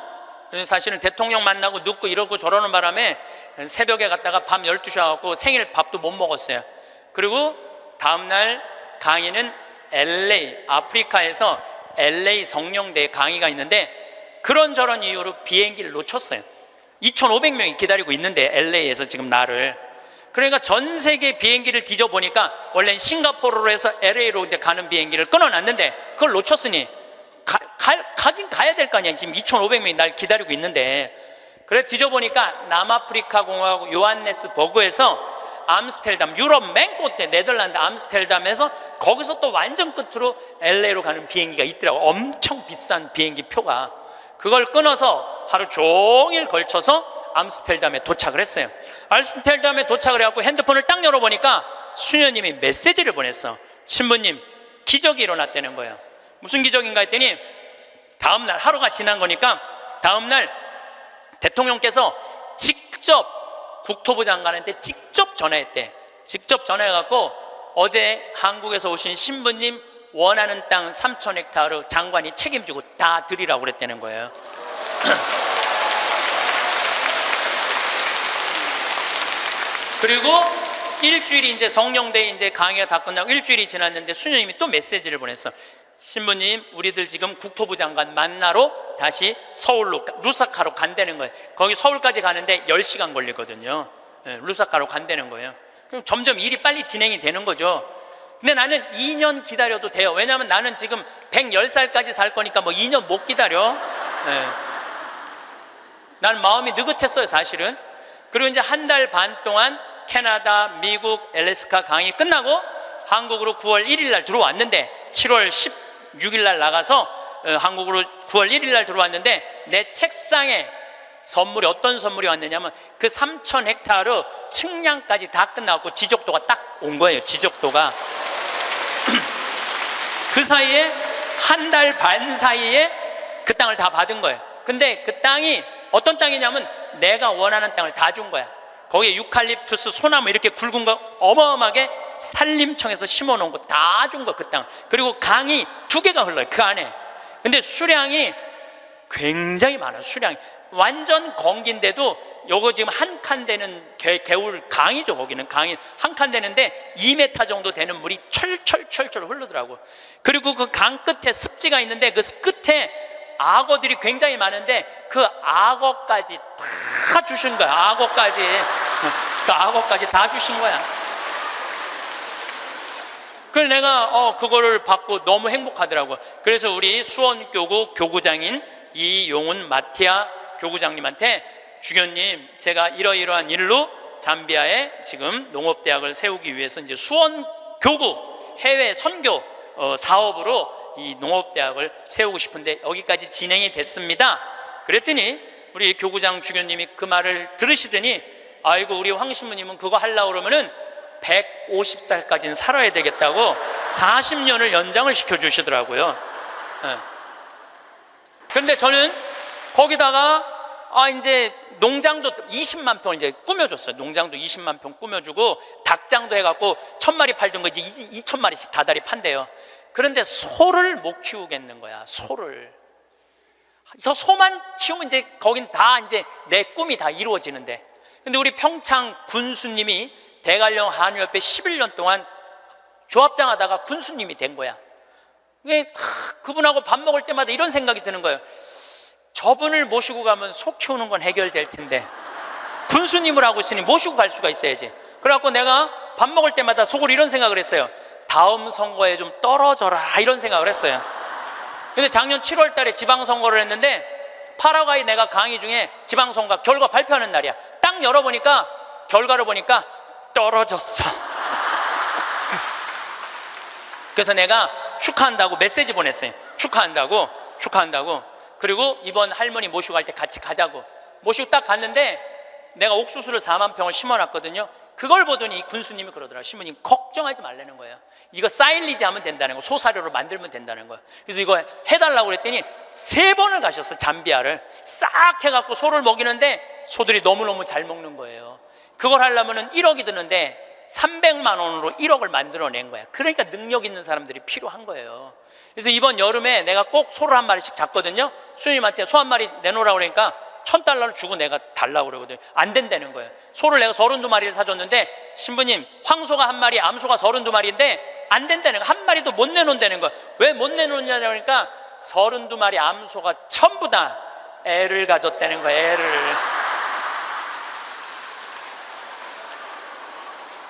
사실은 대통령 만나고 눕고 이러고 저러는 바람에 새벽에 갔다가 밤 12시 와갖고 생일 밥도 못 먹었어요. 그리고 다음날 강의는 LA, 아프리카에서 LA 성령대 강의가 있는데, 그런저런 이유로 비행기를 놓쳤어요. 2,500명이 기다리고 있는데 LA에서 지금 나를. 그러니까 전 세계 비행기를 뒤져보니까 원래는 싱가포르로 해서 LA로 이제 가는 비행기를 끊어놨는데 그걸 놓쳤으니 가긴 가야 될 거 아니야. 지금 2,500명이 날 기다리고 있는데. 그래 뒤져보니까 남아프리카 공화국 요하네스버그에서 암스테르담, 유럽 맨 끝에 네덜란드 암스테르담에서 거기서 또 완전 끝으로 LA로 가는 비행기가 있더라고. 엄청 비싼 비행기 표가. 그걸 끊어서 하루 종일 걸쳐서 암스테르담에 도착을 했어요. 암스테르담에 도착을 해갖고 핸드폰을 딱 열어보니까 수녀님이 메시지를 보냈어. 신부님, 기적이 일어났다는 거예요. 무슨 기적인가 했더니 다음날, 하루가 지난 거니까 다음날 대통령께서 직접 국토부 장관한테 직접 전화했대. 직접 전화해갖고 어제 한국에서 오신 신부님 원하는 땅 3,000헥타르 장관이 책임지고 다 드리라고 그랬다는 거예요. 그리고 일주일이 이제 성령대 이제 강의가 다 끝나고 일주일이 지났는데 수녀님이 또 메시지를 보냈어. 신부님, 우리들 지금 국토부 장관 만나러 다시 서울로 루사카로 간다는 거예요. 거기 서울까지 가는데 10시간 걸리거든요. 루사카로 간다는 거예요. 그럼 점점 일이 빨리 진행이 되는 거죠. 근데 나는 2년 기다려도 돼요. 왜냐하면 나는 지금 110살까지 살 거니까 뭐 2년 못 기다려. 나는 마음이 느긋했어요, 사실은. 그리고 이제 한 달 반 동안 캐나다, 미국, 엘래스카 강의 끝나고 한국으로 9월 1일 날 들어왔는데, 7월 16일 날 나가서 한국으로 9월 1일 날 들어왔는데, 내 책상에 선물이, 어떤 선물이 왔느냐면 그 3,000헥타르 측량까지 다 끝나고 지적도가 딱 온 거예요. 지적도가. 그 사이에 한 달 반 사이에 그 땅을 다 받은 거예요. 근데 그 땅이 어떤 땅이냐면 내가 원하는 땅을 다 준 거야. 거기에 유칼립투스, 소나무 이렇게 굵은 거 어마어마하게 산림청에서 심어놓은 거 다 준 거, 그 땅. 그리고 강이 2개가 흘러요, 그 안에. 근데 수량이 굉장히 많아요. 수량이 완전 건기인데도 요거 지금 한 칸 되는 개울 강이죠. 거기는 강이 한 칸 되는데 2m 정도 되는 물이 철철철철 흐르더라고. 그리고 그 강 끝에 습지가 있는데 그 끝에 악어들이 굉장히 많은데 그 악어까지 다 주신 거야. 악어까지. 그 악어까지 다 주신 거야. 그래서 내가 그거를 받고 너무 행복하더라고. 그래서 우리 수원교구 교구장인 이용훈 마티아 교구장님한테, 주교님, 제가 이러이러한 일로 잠비아에 지금 농업대학을 세우기 위해서 이제 수원교구 해외 선교 사업으로 이 농업대학을 세우고 싶은데 여기까지 진행이 됐습니다. 그랬더니 우리 교구장 주교님이 그 말을 들으시더니, 아이고, 우리 황 신부님은 그거 하려고 그러면은 150살까지는 살아야 되겠다고 40년을 연장을 시켜주시더라고요. 그런데 저는 거기다가 이제 농장도 20만 평을 이제 꾸며줬어요. 농장도 20만 평 꾸며주고 닭장도 해갖고 1,000마리 팔던 거 이제 2,000마리씩 다달이 판대요. 그런데 소를 못 키우겠는 거야. 소를. 저 소만 키우면 이제 거긴 다 이제 내 꿈이 다 이루어지는데. 근데 우리 평창 군수님이 대관령 한의협회 11년 동안 조합장 하다가 군수님이 된 거야. 그분하고 밥 먹을 때마다 이런 생각이 드는 거예요. 저분을 모시고 가면 소 키우는 건 해결될 텐데 군수님을 하고 있으니 모시고 갈 수가 있어야지. 그래갖고 내가 밥 먹을 때마다 속으로 이런 생각을 했어요. 다음 선거에 좀 떨어져라, 이런 생각을 했어요. 근데 작년 7월 달에 지방선거를 했는데 파라과이 내가 강의 중에 지방선거 결과 발표하는 날이야. 딱 열어보니까 결과를 보니까 떨어졌어. 그래서 내가 축하한다고 메시지 보냈어요. 축하한다고. 그리고 이번 할머니 모시고 갈 때 같이 가자고. 모시고 딱 갔는데 내가 옥수수를 4만 평을 심어놨거든요. 그걸 보더니 이 군수님이 그러더라고요. 신부님, 걱정하지 말라는 거예요. 이거 사일리지 하면 된다는 거, 소사료로 만들면 된다는 거예요. 그래서 이거 해달라고 그랬더니 3번을 가셨어. 잠비아를 싹 해갖고 소를 먹이는데 소들이 너무너무 잘 먹는 거예요. 그걸 하려면 1억이 드는데 300만 원으로 1억을 만들어낸 거야. 그러니까 능력 있는 사람들이 필요한 거예요. 그래서 이번 여름에 내가 꼭 소를 한 마리씩 잡거든요. 수님한테 소 한 마리 내놓으라고 그러니까 $1,000를 주고 내가 달라고 그러거든요. 안 된다는 거예요. 소를 내가 32마리를 사줬는데, 신부님, 황소가 한 마리, 암소가 32마리인데 안 된다는 거예요. 한 마리도 못 내놓는다는 거예요. 왜 못 내놓냐고 그러니까 32마리 암소가 전부 다 애를 가졌다는 거예요. 애를.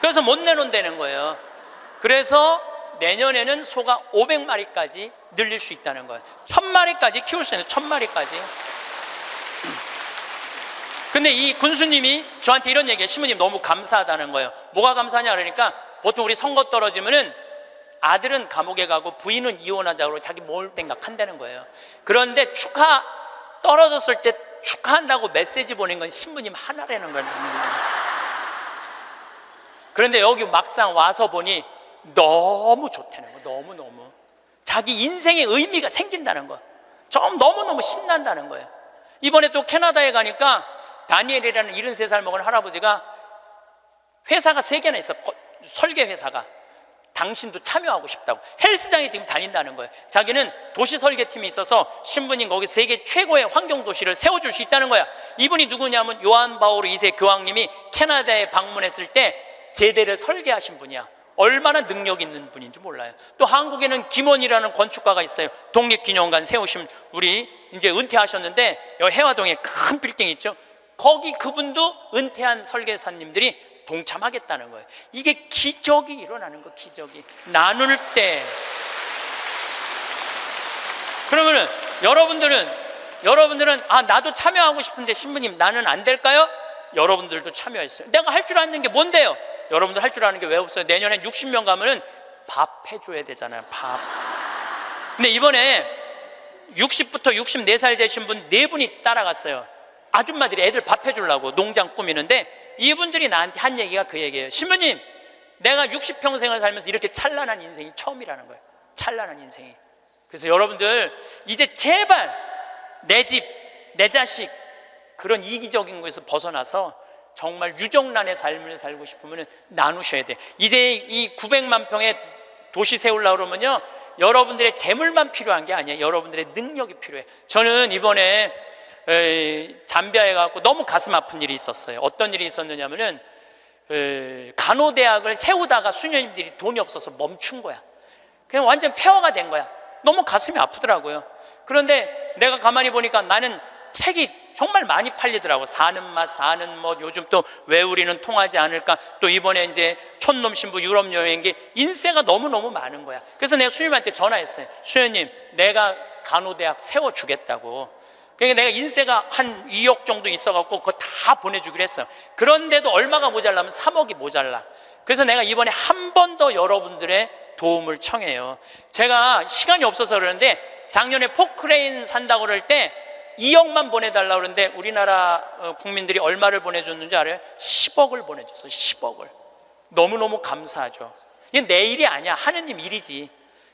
그래서 못 내놓는다는 거예요. 그래서 내년에는 소가 500마리까지 늘릴 수 있다는 거예요. 1,000마리까지 키울 수 있는, 1,000마리까지. 근데 이 군수님이 저한테 이런 얘기해요. 신부님, 너무 감사하다는 거예요. 뭐가 감사하냐 그러니까, 보통 우리 선거 떨어지면은 아들은 감옥에 가고 부인은 이혼하자고 자기 뭘 생각한다는 거예요. 그런데 떨어졌을 때 축하한다고 메시지 보낸 건 신부님 하나라는 거예요. 그런데 여기 막상 와서 보니 너무 좋다는 거. 너무너무 자기 인생의 의미가 생긴다는 거. 좀 너무너무 신난다는 거예요. 이번에 또 캐나다에 가니까 다니엘이라는 73살 먹은 할아버지가 회사가 3개나 있어. 설계 회사가. 당신도 참여하고 싶다고 헬스장에 지금 다닌다는 거예요. 자기는 도시 설계팀이 있어서 신부님 거기 세계 최고의 환경도시를 세워줄 수 있다는 거야. 이분이 누구냐면 요한 바오로 2세 교황님이 캐나다에 방문했을 때 제대를 설계하신 분이야. 얼마나 능력 있는 분인지 몰라요. 또 한국에는 김원이라는 건축가가 있어요. 독립기념관 세우신 우리 이제 은퇴하셨는데 여기 해화동에 큰 빌딩 있죠. 거기 그분도 은퇴한 설계사님들이 동참하겠다는 거예요. 이게 기적이 일어나는 거, 기적이. 나눌 때. 그러면은 여러분들은 아, 나도 참여하고 싶은데 신부님 나는 안 될까요? 여러분들도 참여했어요. 내가 할 줄 아는 게 뭔데요? 여러분들 할 줄 아는 게 왜 없어요? 내년에 60명 가면은 밥 해줘야 되잖아요. 밥. 근데 이번에 60부터 64살 되신 분 4분이 따라갔어요. 아줌마들이 애들 밥 해주려고 농장 꾸미는데 이분들이 나한테 한 얘기가 그 얘기예요. 신부님, 내가 60평생을 살면서 이렇게 찬란한 인생이 처음이라는 거예요. 찬란한 인생이. 그래서 여러분들 이제 제발 내 집, 내 자식 그런 이기적인 거에서 벗어나서 정말 유정란의 삶을 살고 싶으면 나누셔야 돼. 이제 이 900만 평의 도시 세우려고 그러면요, 여러분들의 재물만 필요한 게 아니에요. 여러분들의 능력이 필요해. 저는 이번에 잠비아에 가고 너무 가슴 아픈 일이 있었어요. 어떤 일이 있었느냐면은 간호대학을 세우다가 수녀님들이 돈이 없어서 멈춘 거야. 그냥 완전 폐허가 된 거야. 너무 가슴이 아프더라고요. 그런데 내가 가만히 보니까 나는 책이 정말 많이 팔리더라고. 사는 맛, 사는 멋, 요즘 또 왜 우리는 통하지 않을까, 또 이번에 이제 촌놈 신부 유럽 여행기, 인세가 너무너무 많은 거야. 그래서 내가 수님한테 전화했어요. 수녀님, 내가 간호대학 세워주겠다고. 그러니까 내가 인세가 한 2억 정도 있어갖고 그거 다 보내주기로 했어요. 그런데도 얼마가 모자라면 3억이 모자라. 그래서 내가 이번에 한 번 더 여러분들의 도움을 청해요. 제가 시간이 없어서 그러는데 작년에 포크레인 산다고 그럴 때 2억만 보내달라고 그러는데 우리나라 국민들이 얼마를 보내줬는지 알아요? 10억을 보내줬어요. 10억을. 너무너무 감사하죠. 이게 내 일이 아니야. 하느님 일이지.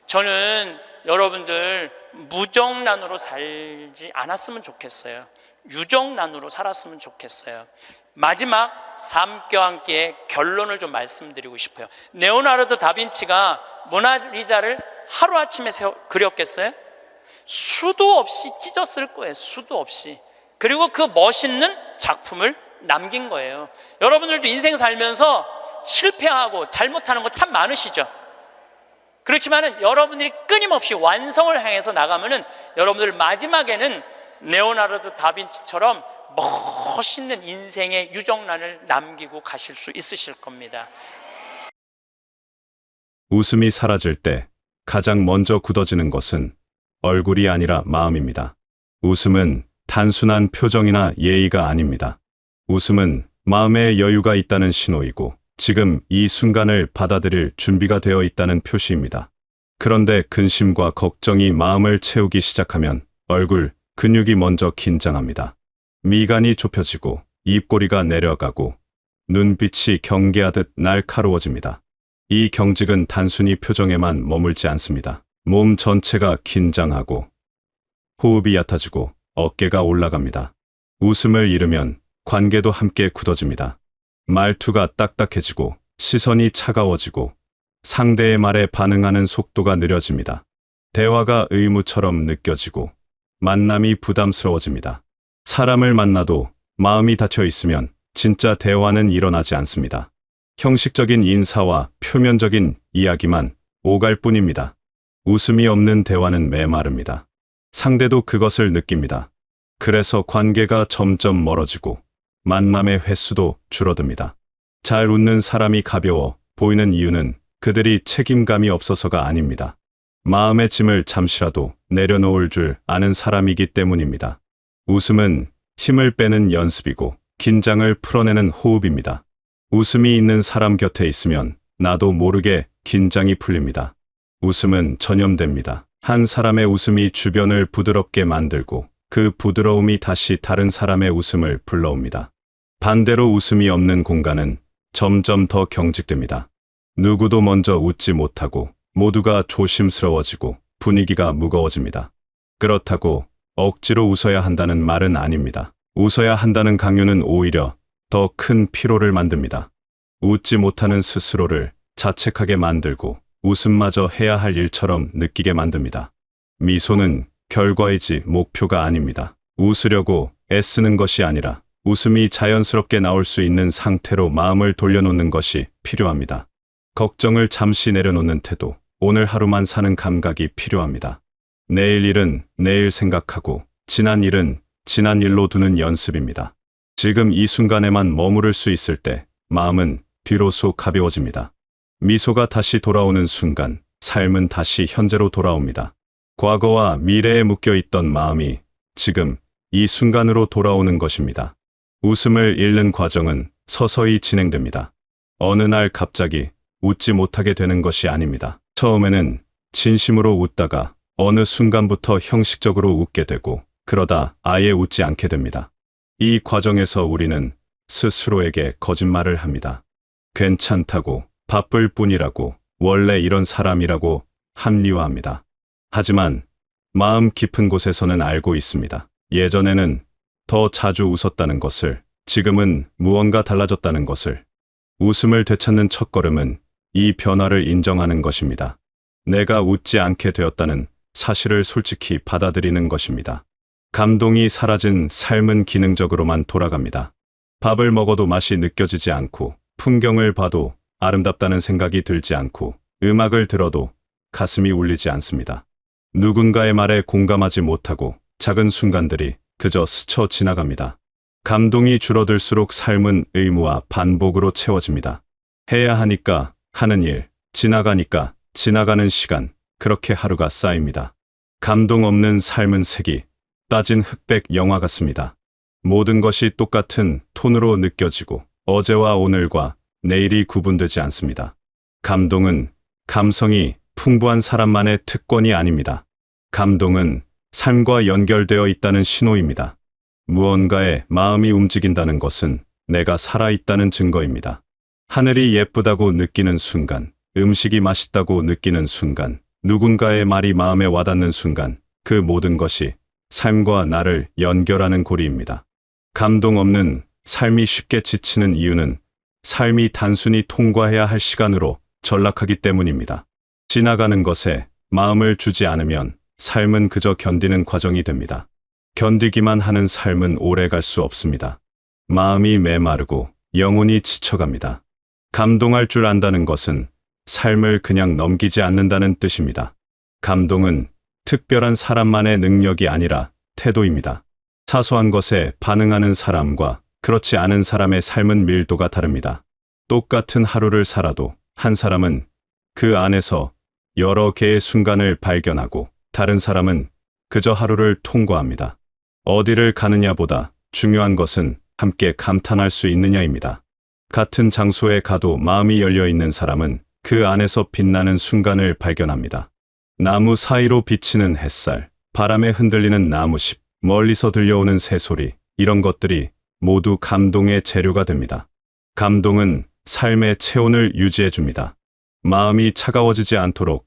저는 여러분들 무정란으로 살지 않았으면 좋겠어요. 유정란으로 살았으면 좋겠어요. 마지막 삶과 함께 결론을 좀 말씀드리고 싶어요. 레오나르도 다빈치가 모나리자를 하루아침에 그렸겠어요? 수도 없이 찢었을 거예요. 수도 없이. 그리고 그 멋있는 작품을 남긴 거예요. 여러분들도 인생 살면서 실패하고 잘못하는 거 참 많으시죠? 그렇지만은 여러분들이 끊임없이 완성을 향해서 나가면은 여러분들 마지막에는 레오나르도 다빈치처럼 멋있는 인생의 유정란을 남기고 가실 수 있으실 겁니다. 웃음이 사라질 때 가장 먼저 굳어지는 것은 얼굴이 아니라 마음입니다. 웃음은 단순한 표정이나 예의가 아닙니다. 웃음은 마음에 여유가 있다는 신호이고 지금 이 순간을 받아들일 준비가 되어 있다는 표시입니다. 그런데 근심과 걱정이 마음을 채우기 시작하면 얼굴, 근육이 먼저 긴장합니다. 미간이 좁혀지고 입꼬리가 내려가고 눈빛이 경계하듯 날카로워집니다. 이 경직은 단순히 표정에만 머물지 않습니다. 몸 전체가 긴장하고 호흡이 얕아지고 어깨가 올라갑니다. 웃음을 잃으면 관계도 함께 굳어집니다. 말투가 딱딱해지고 시선이 차가워지고 상대의 말에 반응하는 속도가 느려집니다. 대화가 의무처럼 느껴지고 만남이 부담스러워집니다. 사람을 만나도 마음이 닫혀 있으면 진짜 대화는 일어나지 않습니다. 형식적인 인사와 표면적인 이야기만 오갈 뿐입니다. 웃음이 없는 대화는 메마릅니다. 상대도 그것을 느낍니다. 그래서 관계가 점점 멀어지고 만남의 횟수도 줄어듭니다. 잘 웃는 사람이 가벼워 보이는 이유는 그들이 책임감이 없어서가 아닙니다. 마음의 짐을 잠시라도 내려놓을 줄 아는 사람이기 때문입니다. 웃음은 힘을 빼는 연습이고 긴장을 풀어내는 호흡입니다. 웃음이 있는 사람 곁에 있으면 나도 모르게 긴장이 풀립니다. 웃음은 전염됩니다. 한 사람의 웃음이 주변을 부드럽게 만들고 그 부드러움이 다시 다른 사람의 웃음을 불러옵니다. 반대로 웃음이 없는 공간은 점점 더 경직됩니다. 누구도 먼저 웃지 못하고 모두가 조심스러워지고 분위기가 무거워집니다. 그렇다고 억지로 웃어야 한다는 말은 아닙니다. 웃어야 한다는 강요는 오히려 더 큰 피로를 만듭니다. 웃지 못하는 스스로를 자책하게 만들고 웃음마저 해야 할 일처럼 느끼게 만듭니다. 미소는 결과이지 목표가 아닙니다. 웃으려고 애쓰는 것이 아니라 웃음이 자연스럽게 나올 수 있는 상태로 마음을 돌려놓는 것이 필요합니다. 걱정을 잠시 내려놓는 태도, 오늘 하루만 사는 감각이 필요합니다. 내일 일은 내일 생각하고 지난 일은 지난 일로 두는 연습입니다. 지금 이 순간에만 머무를 수 있을 때 마음은 비로소 가벼워집니다. 미소가 다시 돌아오는 순간 삶은 다시 현재로 돌아옵니다. 과거와 미래에 묶여있던 마음이 지금 이 순간으로 돌아오는 것입니다. 웃음을 잃는 과정은 서서히 진행됩니다. 어느 날 갑자기 웃지 못하게 되는 것이 아닙니다. 처음에는 진심으로 웃다가 어느 순간부터 형식적으로 웃게 되고 그러다 아예 웃지 않게 됩니다. 이 과정에서 우리는 스스로에게 거짓말을 합니다. 괜찮다고, 바쁠 뿐이라고, 원래 이런 사람이라고 합리화합니다. 하지만 마음 깊은 곳에서는 알고 있습니다. 예전에는 더 자주 웃었다는 것을, 지금은 무언가 달라졌다는 것을. 웃음을 되찾는 첫걸음은 이 변화를 인정하는 것입니다. 내가 웃지 않게 되었다는 사실을 솔직히 받아들이는 것입니다. 감동이 사라진 삶은 기능적으로만 돌아갑니다. 밥을 먹어도 맛이 느껴지지 않고, 풍경을 봐도 아름답다는 생각이 들지 않고, 음악을 들어도 가슴이 울리지 않습니다. 누군가의 말에 공감하지 못하고 작은 순간들이 그저 스쳐 지나갑니다. 감동이 줄어들수록 삶은 의무와 반복으로 채워집니다. 해야 하니까 하는 일, 지나가니까 지나가는 시간, 그렇게 하루가 쌓입니다. 감동 없는 삶은 색이 따진 흑백 영화 같습니다. 모든 것이 똑같은 톤으로 느껴지고 어제와 오늘과 내일이 구분되지 않습니다. 감동은 감성이 풍부한 사람만의 특권이 아닙니다. 감동은 삶과 연결되어 있다는 신호입니다. 무언가에 마음이 움직인다는 것은 내가 살아있다는 증거입니다. 하늘이 예쁘다고 느끼는 순간, 음식이 맛있다고 느끼는 순간, 누군가의 말이 마음에 와닿는 순간, 그 모든 것이 삶과 나를 연결하는 고리입니다. 감동 없는 삶이 쉽게 지치는 이유는 삶이 단순히 통과해야 할 시간으로 전락하기 때문입니다. 지나가는 것에 마음을 주지 않으면 삶은 그저 견디는 과정이 됩니다. 견디기만 하는 삶은 오래 갈 수 없습니다. 마음이 메마르고 영혼이 지쳐갑니다. 감동할 줄 안다는 것은 삶을 그냥 넘기지 않는다는 뜻입니다. 감동은 특별한 사람만의 능력이 아니라 태도입니다. 사소한 것에 반응하는 사람과 그렇지 않은 사람의 삶은 밀도가 다릅니다. 똑같은 하루를 살아도 한 사람은 그 안에서 여러 개의 순간을 발견하고 다른 사람은 그저 하루를 통과합니다. 어디를 가느냐보다 중요한 것은 함께 감탄할 수 있느냐입니다. 같은 장소에 가도 마음이 열려 있는 사람은 그 안에서 빛나는 순간을 발견합니다. 나무 사이로 비치는 햇살, 바람에 흔들리는 나무십, 멀리서 들려오는 새소리, 이런 것들이 모두 감동의 재료가 됩니다. 감동은 삶의 체온을 유지해 줍니다. 마음이 차가워지지 않도록,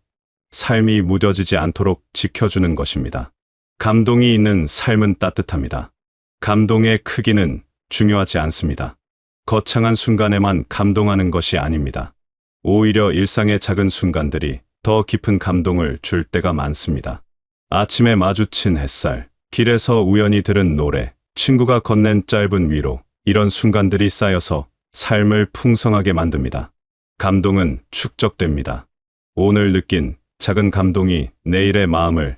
삶이 무뎌지지 않도록 지켜주는 것입니다. 감동이 있는 삶은 따뜻합니다. 감동의 크기는 중요하지 않습니다. 거창한 순간에만 감동하는 것이 아닙니다. 오히려 일상의 작은 순간들이 더 깊은 감동을 줄 때가 많습니다. 아침에 마주친 햇살, 길에서 우연히 들은 노래, 친구가 건넨 짧은 위로, 이런 순간들이 쌓여서 삶을 풍성하게 만듭니다. 감동은 축적됩니다. 오늘 느낀 작은 감동이 내일의 마음을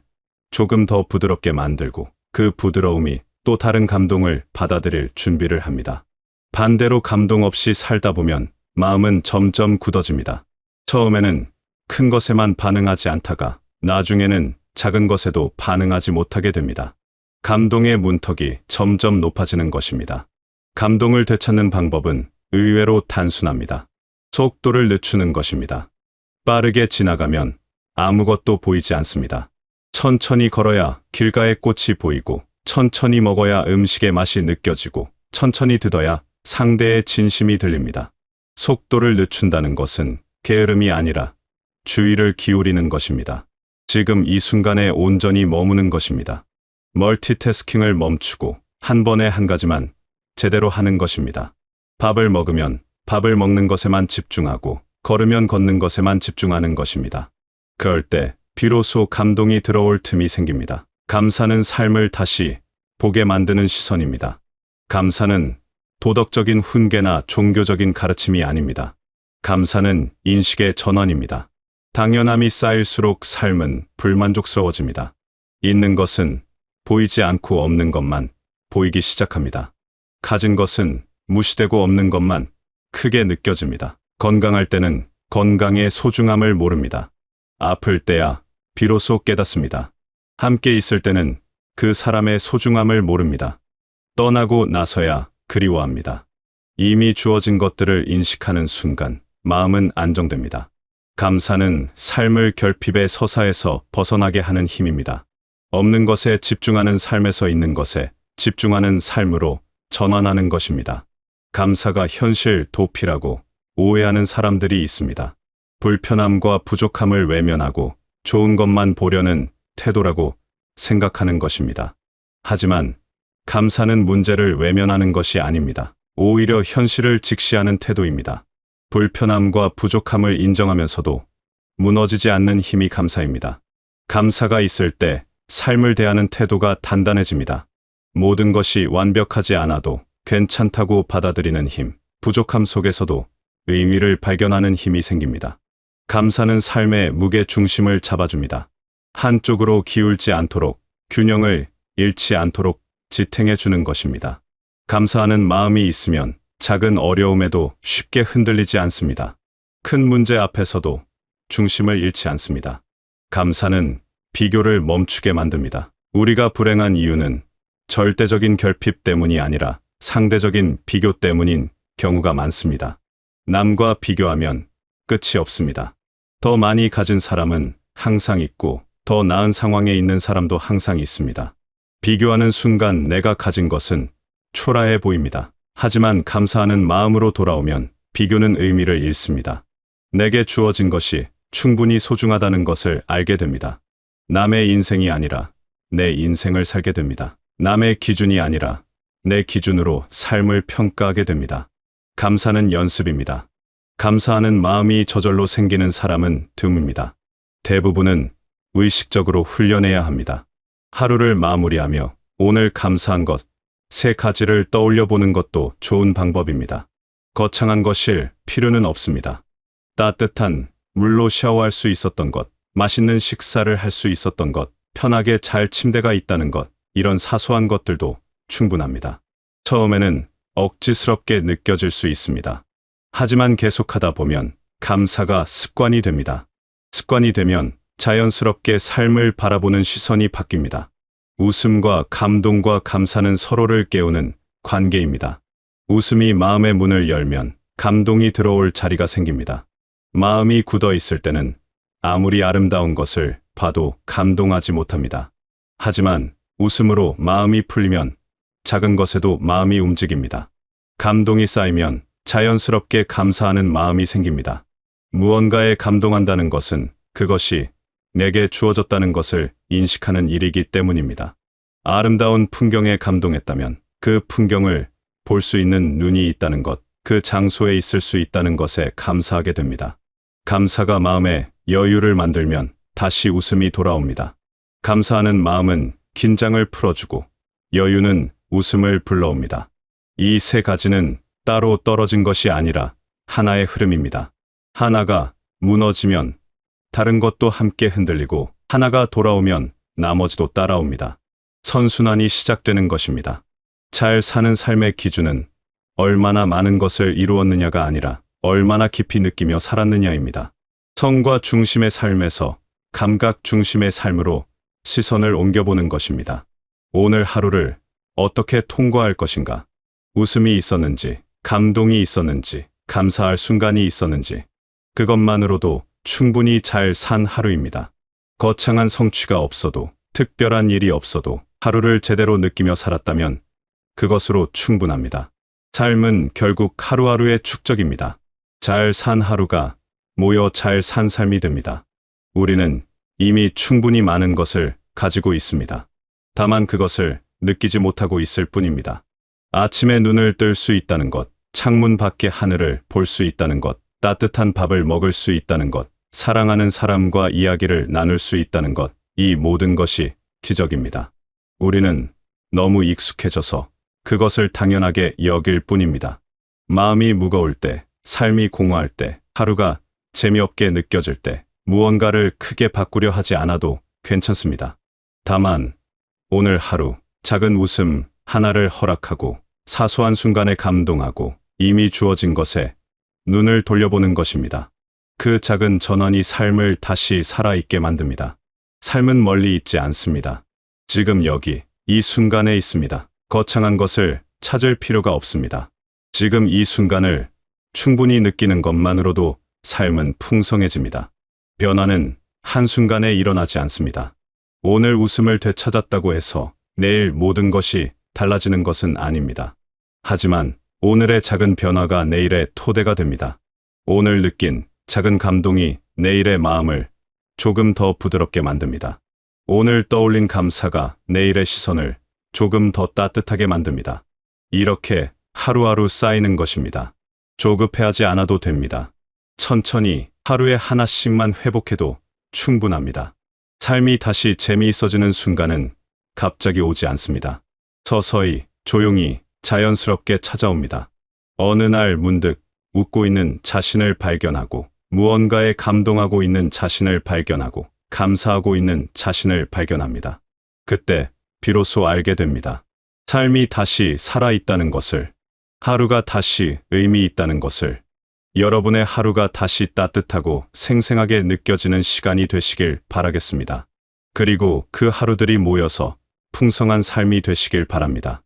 조금 더 부드럽게 만들고 그 부드러움이 또 다른 감동을 받아들일 준비를 합니다. 반대로 감동 없이 살다 보면 마음은 점점 굳어집니다. 처음에는 큰 것에만 반응하지 않다가 나중에는 작은 것에도 반응하지 못하게 됩니다. 감동의 문턱이 점점 높아지는 것입니다. 감동을 되찾는 방법은 의외로 단순합니다. 속도를 늦추는 것입니다. 빠르게 지나가면 아무것도 보이지 않습니다. 천천히 걸어야 길가의 꽃이 보이고, 천천히 먹어야 음식의 맛이 느껴지고, 천천히 듣어야 상대의 진심이 들립니다. 속도를 늦춘다는 것은 게으름이 아니라 주의를 기울이는 것입니다. 지금 이 순간에 온전히 머무는 것입니다. 멀티태스킹을 멈추고 한 번에 한 가지만 제대로 하는 것입니다. 밥을 먹으면 밥을 먹는 것에만 집중하고, 걸으면 걷는 것에만 집중하는 것입니다. 그럴 때 비로소 감동이 들어올 틈이 생깁니다. 감사는 삶을 다시 보게 만드는 시선입니다. 감사는 도덕적인 훈계나 종교적인 가르침이 아닙니다. 감사는 인식의 전환입니다. 당연함이 쌓일수록 삶은 불만족스러워집니다. 있는 것은 보이지 않고 없는 것만 보이기 시작합니다. 가진 것은 무시되고 없는 것만 크게 느껴집니다. 건강할 때는 건강의 소중함을 모릅니다. 아플 때야 비로소 깨닫습니다. 함께 있을 때는 그 사람의 소중함을 모릅니다. 떠나고 나서야 그리워합니다. 이미 주어진 것들을 인식하는 순간 마음은 안정됩니다. 감사는 삶을 결핍의 서사에서 벗어나게 하는 힘입니다. 없는 것에 집중하는 삶에서 있는 것에 집중하는 삶으로 전환하는 것입니다. 감사가 현실 도피라고 오해하는 사람들이 있습니다. 불편함과 부족함을 외면하고 좋은 것만 보려는 태도라고 생각하는 것입니다. 하지만 감사는 문제를 외면하는 것이 아닙니다. 오히려 현실을 직시하는 태도입니다. 불편함과 부족함을 인정하면서도 무너지지 않는 힘이 감사입니다. 감사가 있을 때 삶을 대하는 태도가 단단해집니다. 모든 것이 완벽하지 않아도 괜찮다고 받아들이는 힘, 부족함 속에서도 의미를 발견하는 힘이 생깁니다. 감사는 삶의 무게 중심을 잡아줍니다. 한쪽으로 기울지 않도록, 균형을 잃지 않도록 지탱해 주는 것입니다. 감사하는 마음이 있으면 작은 어려움에도 쉽게 흔들리지 않습니다. 큰 문제 앞에서도 중심을 잃지 않습니다. 감사는 비교를 멈추게 만듭니다. 우리가 불행한 이유는 절대적인 결핍 때문이 아니라 상대적인 비교 때문인 경우가 많습니다. 남과 비교하면 끝이 없습니다. 더 많이 가진 사람은 항상 있고 더 나은 상황에 있는 사람도 항상 있습니다. 비교하는 순간 내가 가진 것은 초라해 보입니다. 하지만 감사하는 마음으로 돌아오면 비교는 의미를 잃습니다. 내게 주어진 것이 충분히 소중하다는 것을 알게 됩니다. 남의 인생이 아니라 내 인생을 살게 됩니다. 남의 기준이 아니라 내 기준으로 삶을 평가하게 됩니다. 감사는 연습입니다. 감사하는 마음이 저절로 생기는 사람은 드뭅니다. 대부분은 의식적으로 훈련해야 합니다. 하루를 마무리하며 오늘 감사한 것 3가지를 떠올려 보는 것도 좋은 방법입니다. 거창한 것일 필요는 없습니다. 따뜻한 물로 샤워할 수 있었던 것, 맛있는 식사를 할 수 있었던 것, 편하게 잘 침대가 있다는 것, 이런 사소한 것들도 충분합니다. 처음에는 억지스럽게 느껴질 수 있습니다. 하지만 계속하다 보면 감사가 습관이 됩니다. 습관이 되면 자연스럽게 삶을 바라보는 시선이 바뀝니다. 웃음과 감동과 감사는 서로를 깨우는 관계입니다. 웃음이 마음의 문을 열면 감동이 들어올 자리가 생깁니다. 마음이 굳어 있을 때는 아무리 아름다운 것을 봐도 감동하지 못합니다. 하지만 웃음으로 마음이 풀리면 작은 것에도 마음이 움직입니다. 감동이 쌓이면 자연스럽게 감사하는 마음이 생깁니다. 무언가에 감동한다는 것은 그것이 내게 주어졌다는 것을 인식하는 일이기 때문입니다. 아름다운 풍경에 감동했다면 그 풍경을 볼 수 있는 눈이 있다는 것, 그 장소에 있을 수 있다는 것에 감사하게 됩니다. 감사가 마음에 여유를 만들면 다시 웃음이 돌아옵니다. 감사하는 마음은 긴장을 풀어주고 여유는 웃음을 불러옵니다. 이 3가지는 따로 떨어진 것이 아니라 하나의 흐름입니다. 하나가 무너지면 다른 것도 함께 흔들리고 하나가 돌아오면 나머지도 따라옵니다. 선순환이 시작되는 것입니다. 잘 사는 삶의 기준은 얼마나 많은 것을 이루었느냐가 아니라 얼마나 깊이 느끼며 살았느냐입니다. 성과 중심의 삶에서 감각 중심의 삶으로 시선을 옮겨보는 것입니다. 오늘 하루를 어떻게 통과할 것인가? 웃음이 있었는지, 감동이 있었는지, 감사할 순간이 있었는지, 그것만으로도 충분히 잘 산 하루입니다. 거창한 성취가 없어도, 특별한 일이 없어도 하루를 제대로 느끼며 살았다면 그것으로 충분합니다. 삶은 결국 하루하루의 축적입니다. 잘 산 하루가 모여 잘 산 삶이 됩니다. 우리는 이미 충분히 많은 것을 가지고 있습니다. 다만 그것을 느끼지 못하고 있을 뿐입니다. 아침에 눈을 뜰 수 있다는 것, 창문 밖의 하늘을 볼 수 있다는 것, 따뜻한 밥을 먹을 수 있다는 것, 사랑하는 사람과 이야기를 나눌 수 있다는 것, 이 모든 것이 기적입니다. 우리는 너무 익숙해져서 그것을 당연하게 여길 뿐입니다. 마음이 무거울 때, 삶이 공허할 때, 하루가 재미없게 느껴질 때 무언가를 크게 바꾸려 하지 않아도 괜찮습니다. 다만 오늘 하루 작은 웃음 하나를 허락하고 사소한 순간에 감동하고 이미 주어진 것에 눈을 돌려보는 것입니다. 그 작은 전환이 삶을 다시 살아있게 만듭니다. 삶은 멀리 있지 않습니다. 지금 여기 이 순간에 있습니다. 거창한 것을 찾을 필요가 없습니다. 지금 이 순간을 충분히 느끼는 것만으로도 삶은 풍성해집니다. 변화는 한순간에 일어나지 않습니다. 오늘 웃음을 되찾았다고 해서 내일 모든 것이 달라지는 것은 아닙니다. 하지만 오늘의 작은 변화가 내일의 토대가 됩니다. 오늘 느낀 작은 감동이 내일의 마음을 조금 더 부드럽게 만듭니다. 오늘 떠올린 감사가 내일의 시선을 조금 더 따뜻하게 만듭니다. 이렇게 하루하루 쌓이는 것입니다. 조급해하지 않아도 됩니다. 천천히 하루에 하나씩만 회복해도 충분합니다. 삶이 다시 재미있어지는 순간은 갑자기 오지 않습니다. 서서히, 조용히, 자연스럽게 찾아옵니다. 어느 날 문득 웃고 있는 자신을 발견하고 무언가에 감동하고 있는 자신을 발견하고 감사하고 있는 자신을 발견합니다. 그때 비로소 알게 됩니다. 삶이 다시 살아있다는 것을, 하루가 다시 의미 있다는 것을, 여러분의 하루가 다시 따뜻하고 생생하게 느껴지는 시간이 되시길 바라겠습니다. 그리고 그 하루들이 모여서 풍성한 삶이 되시길 바랍니다.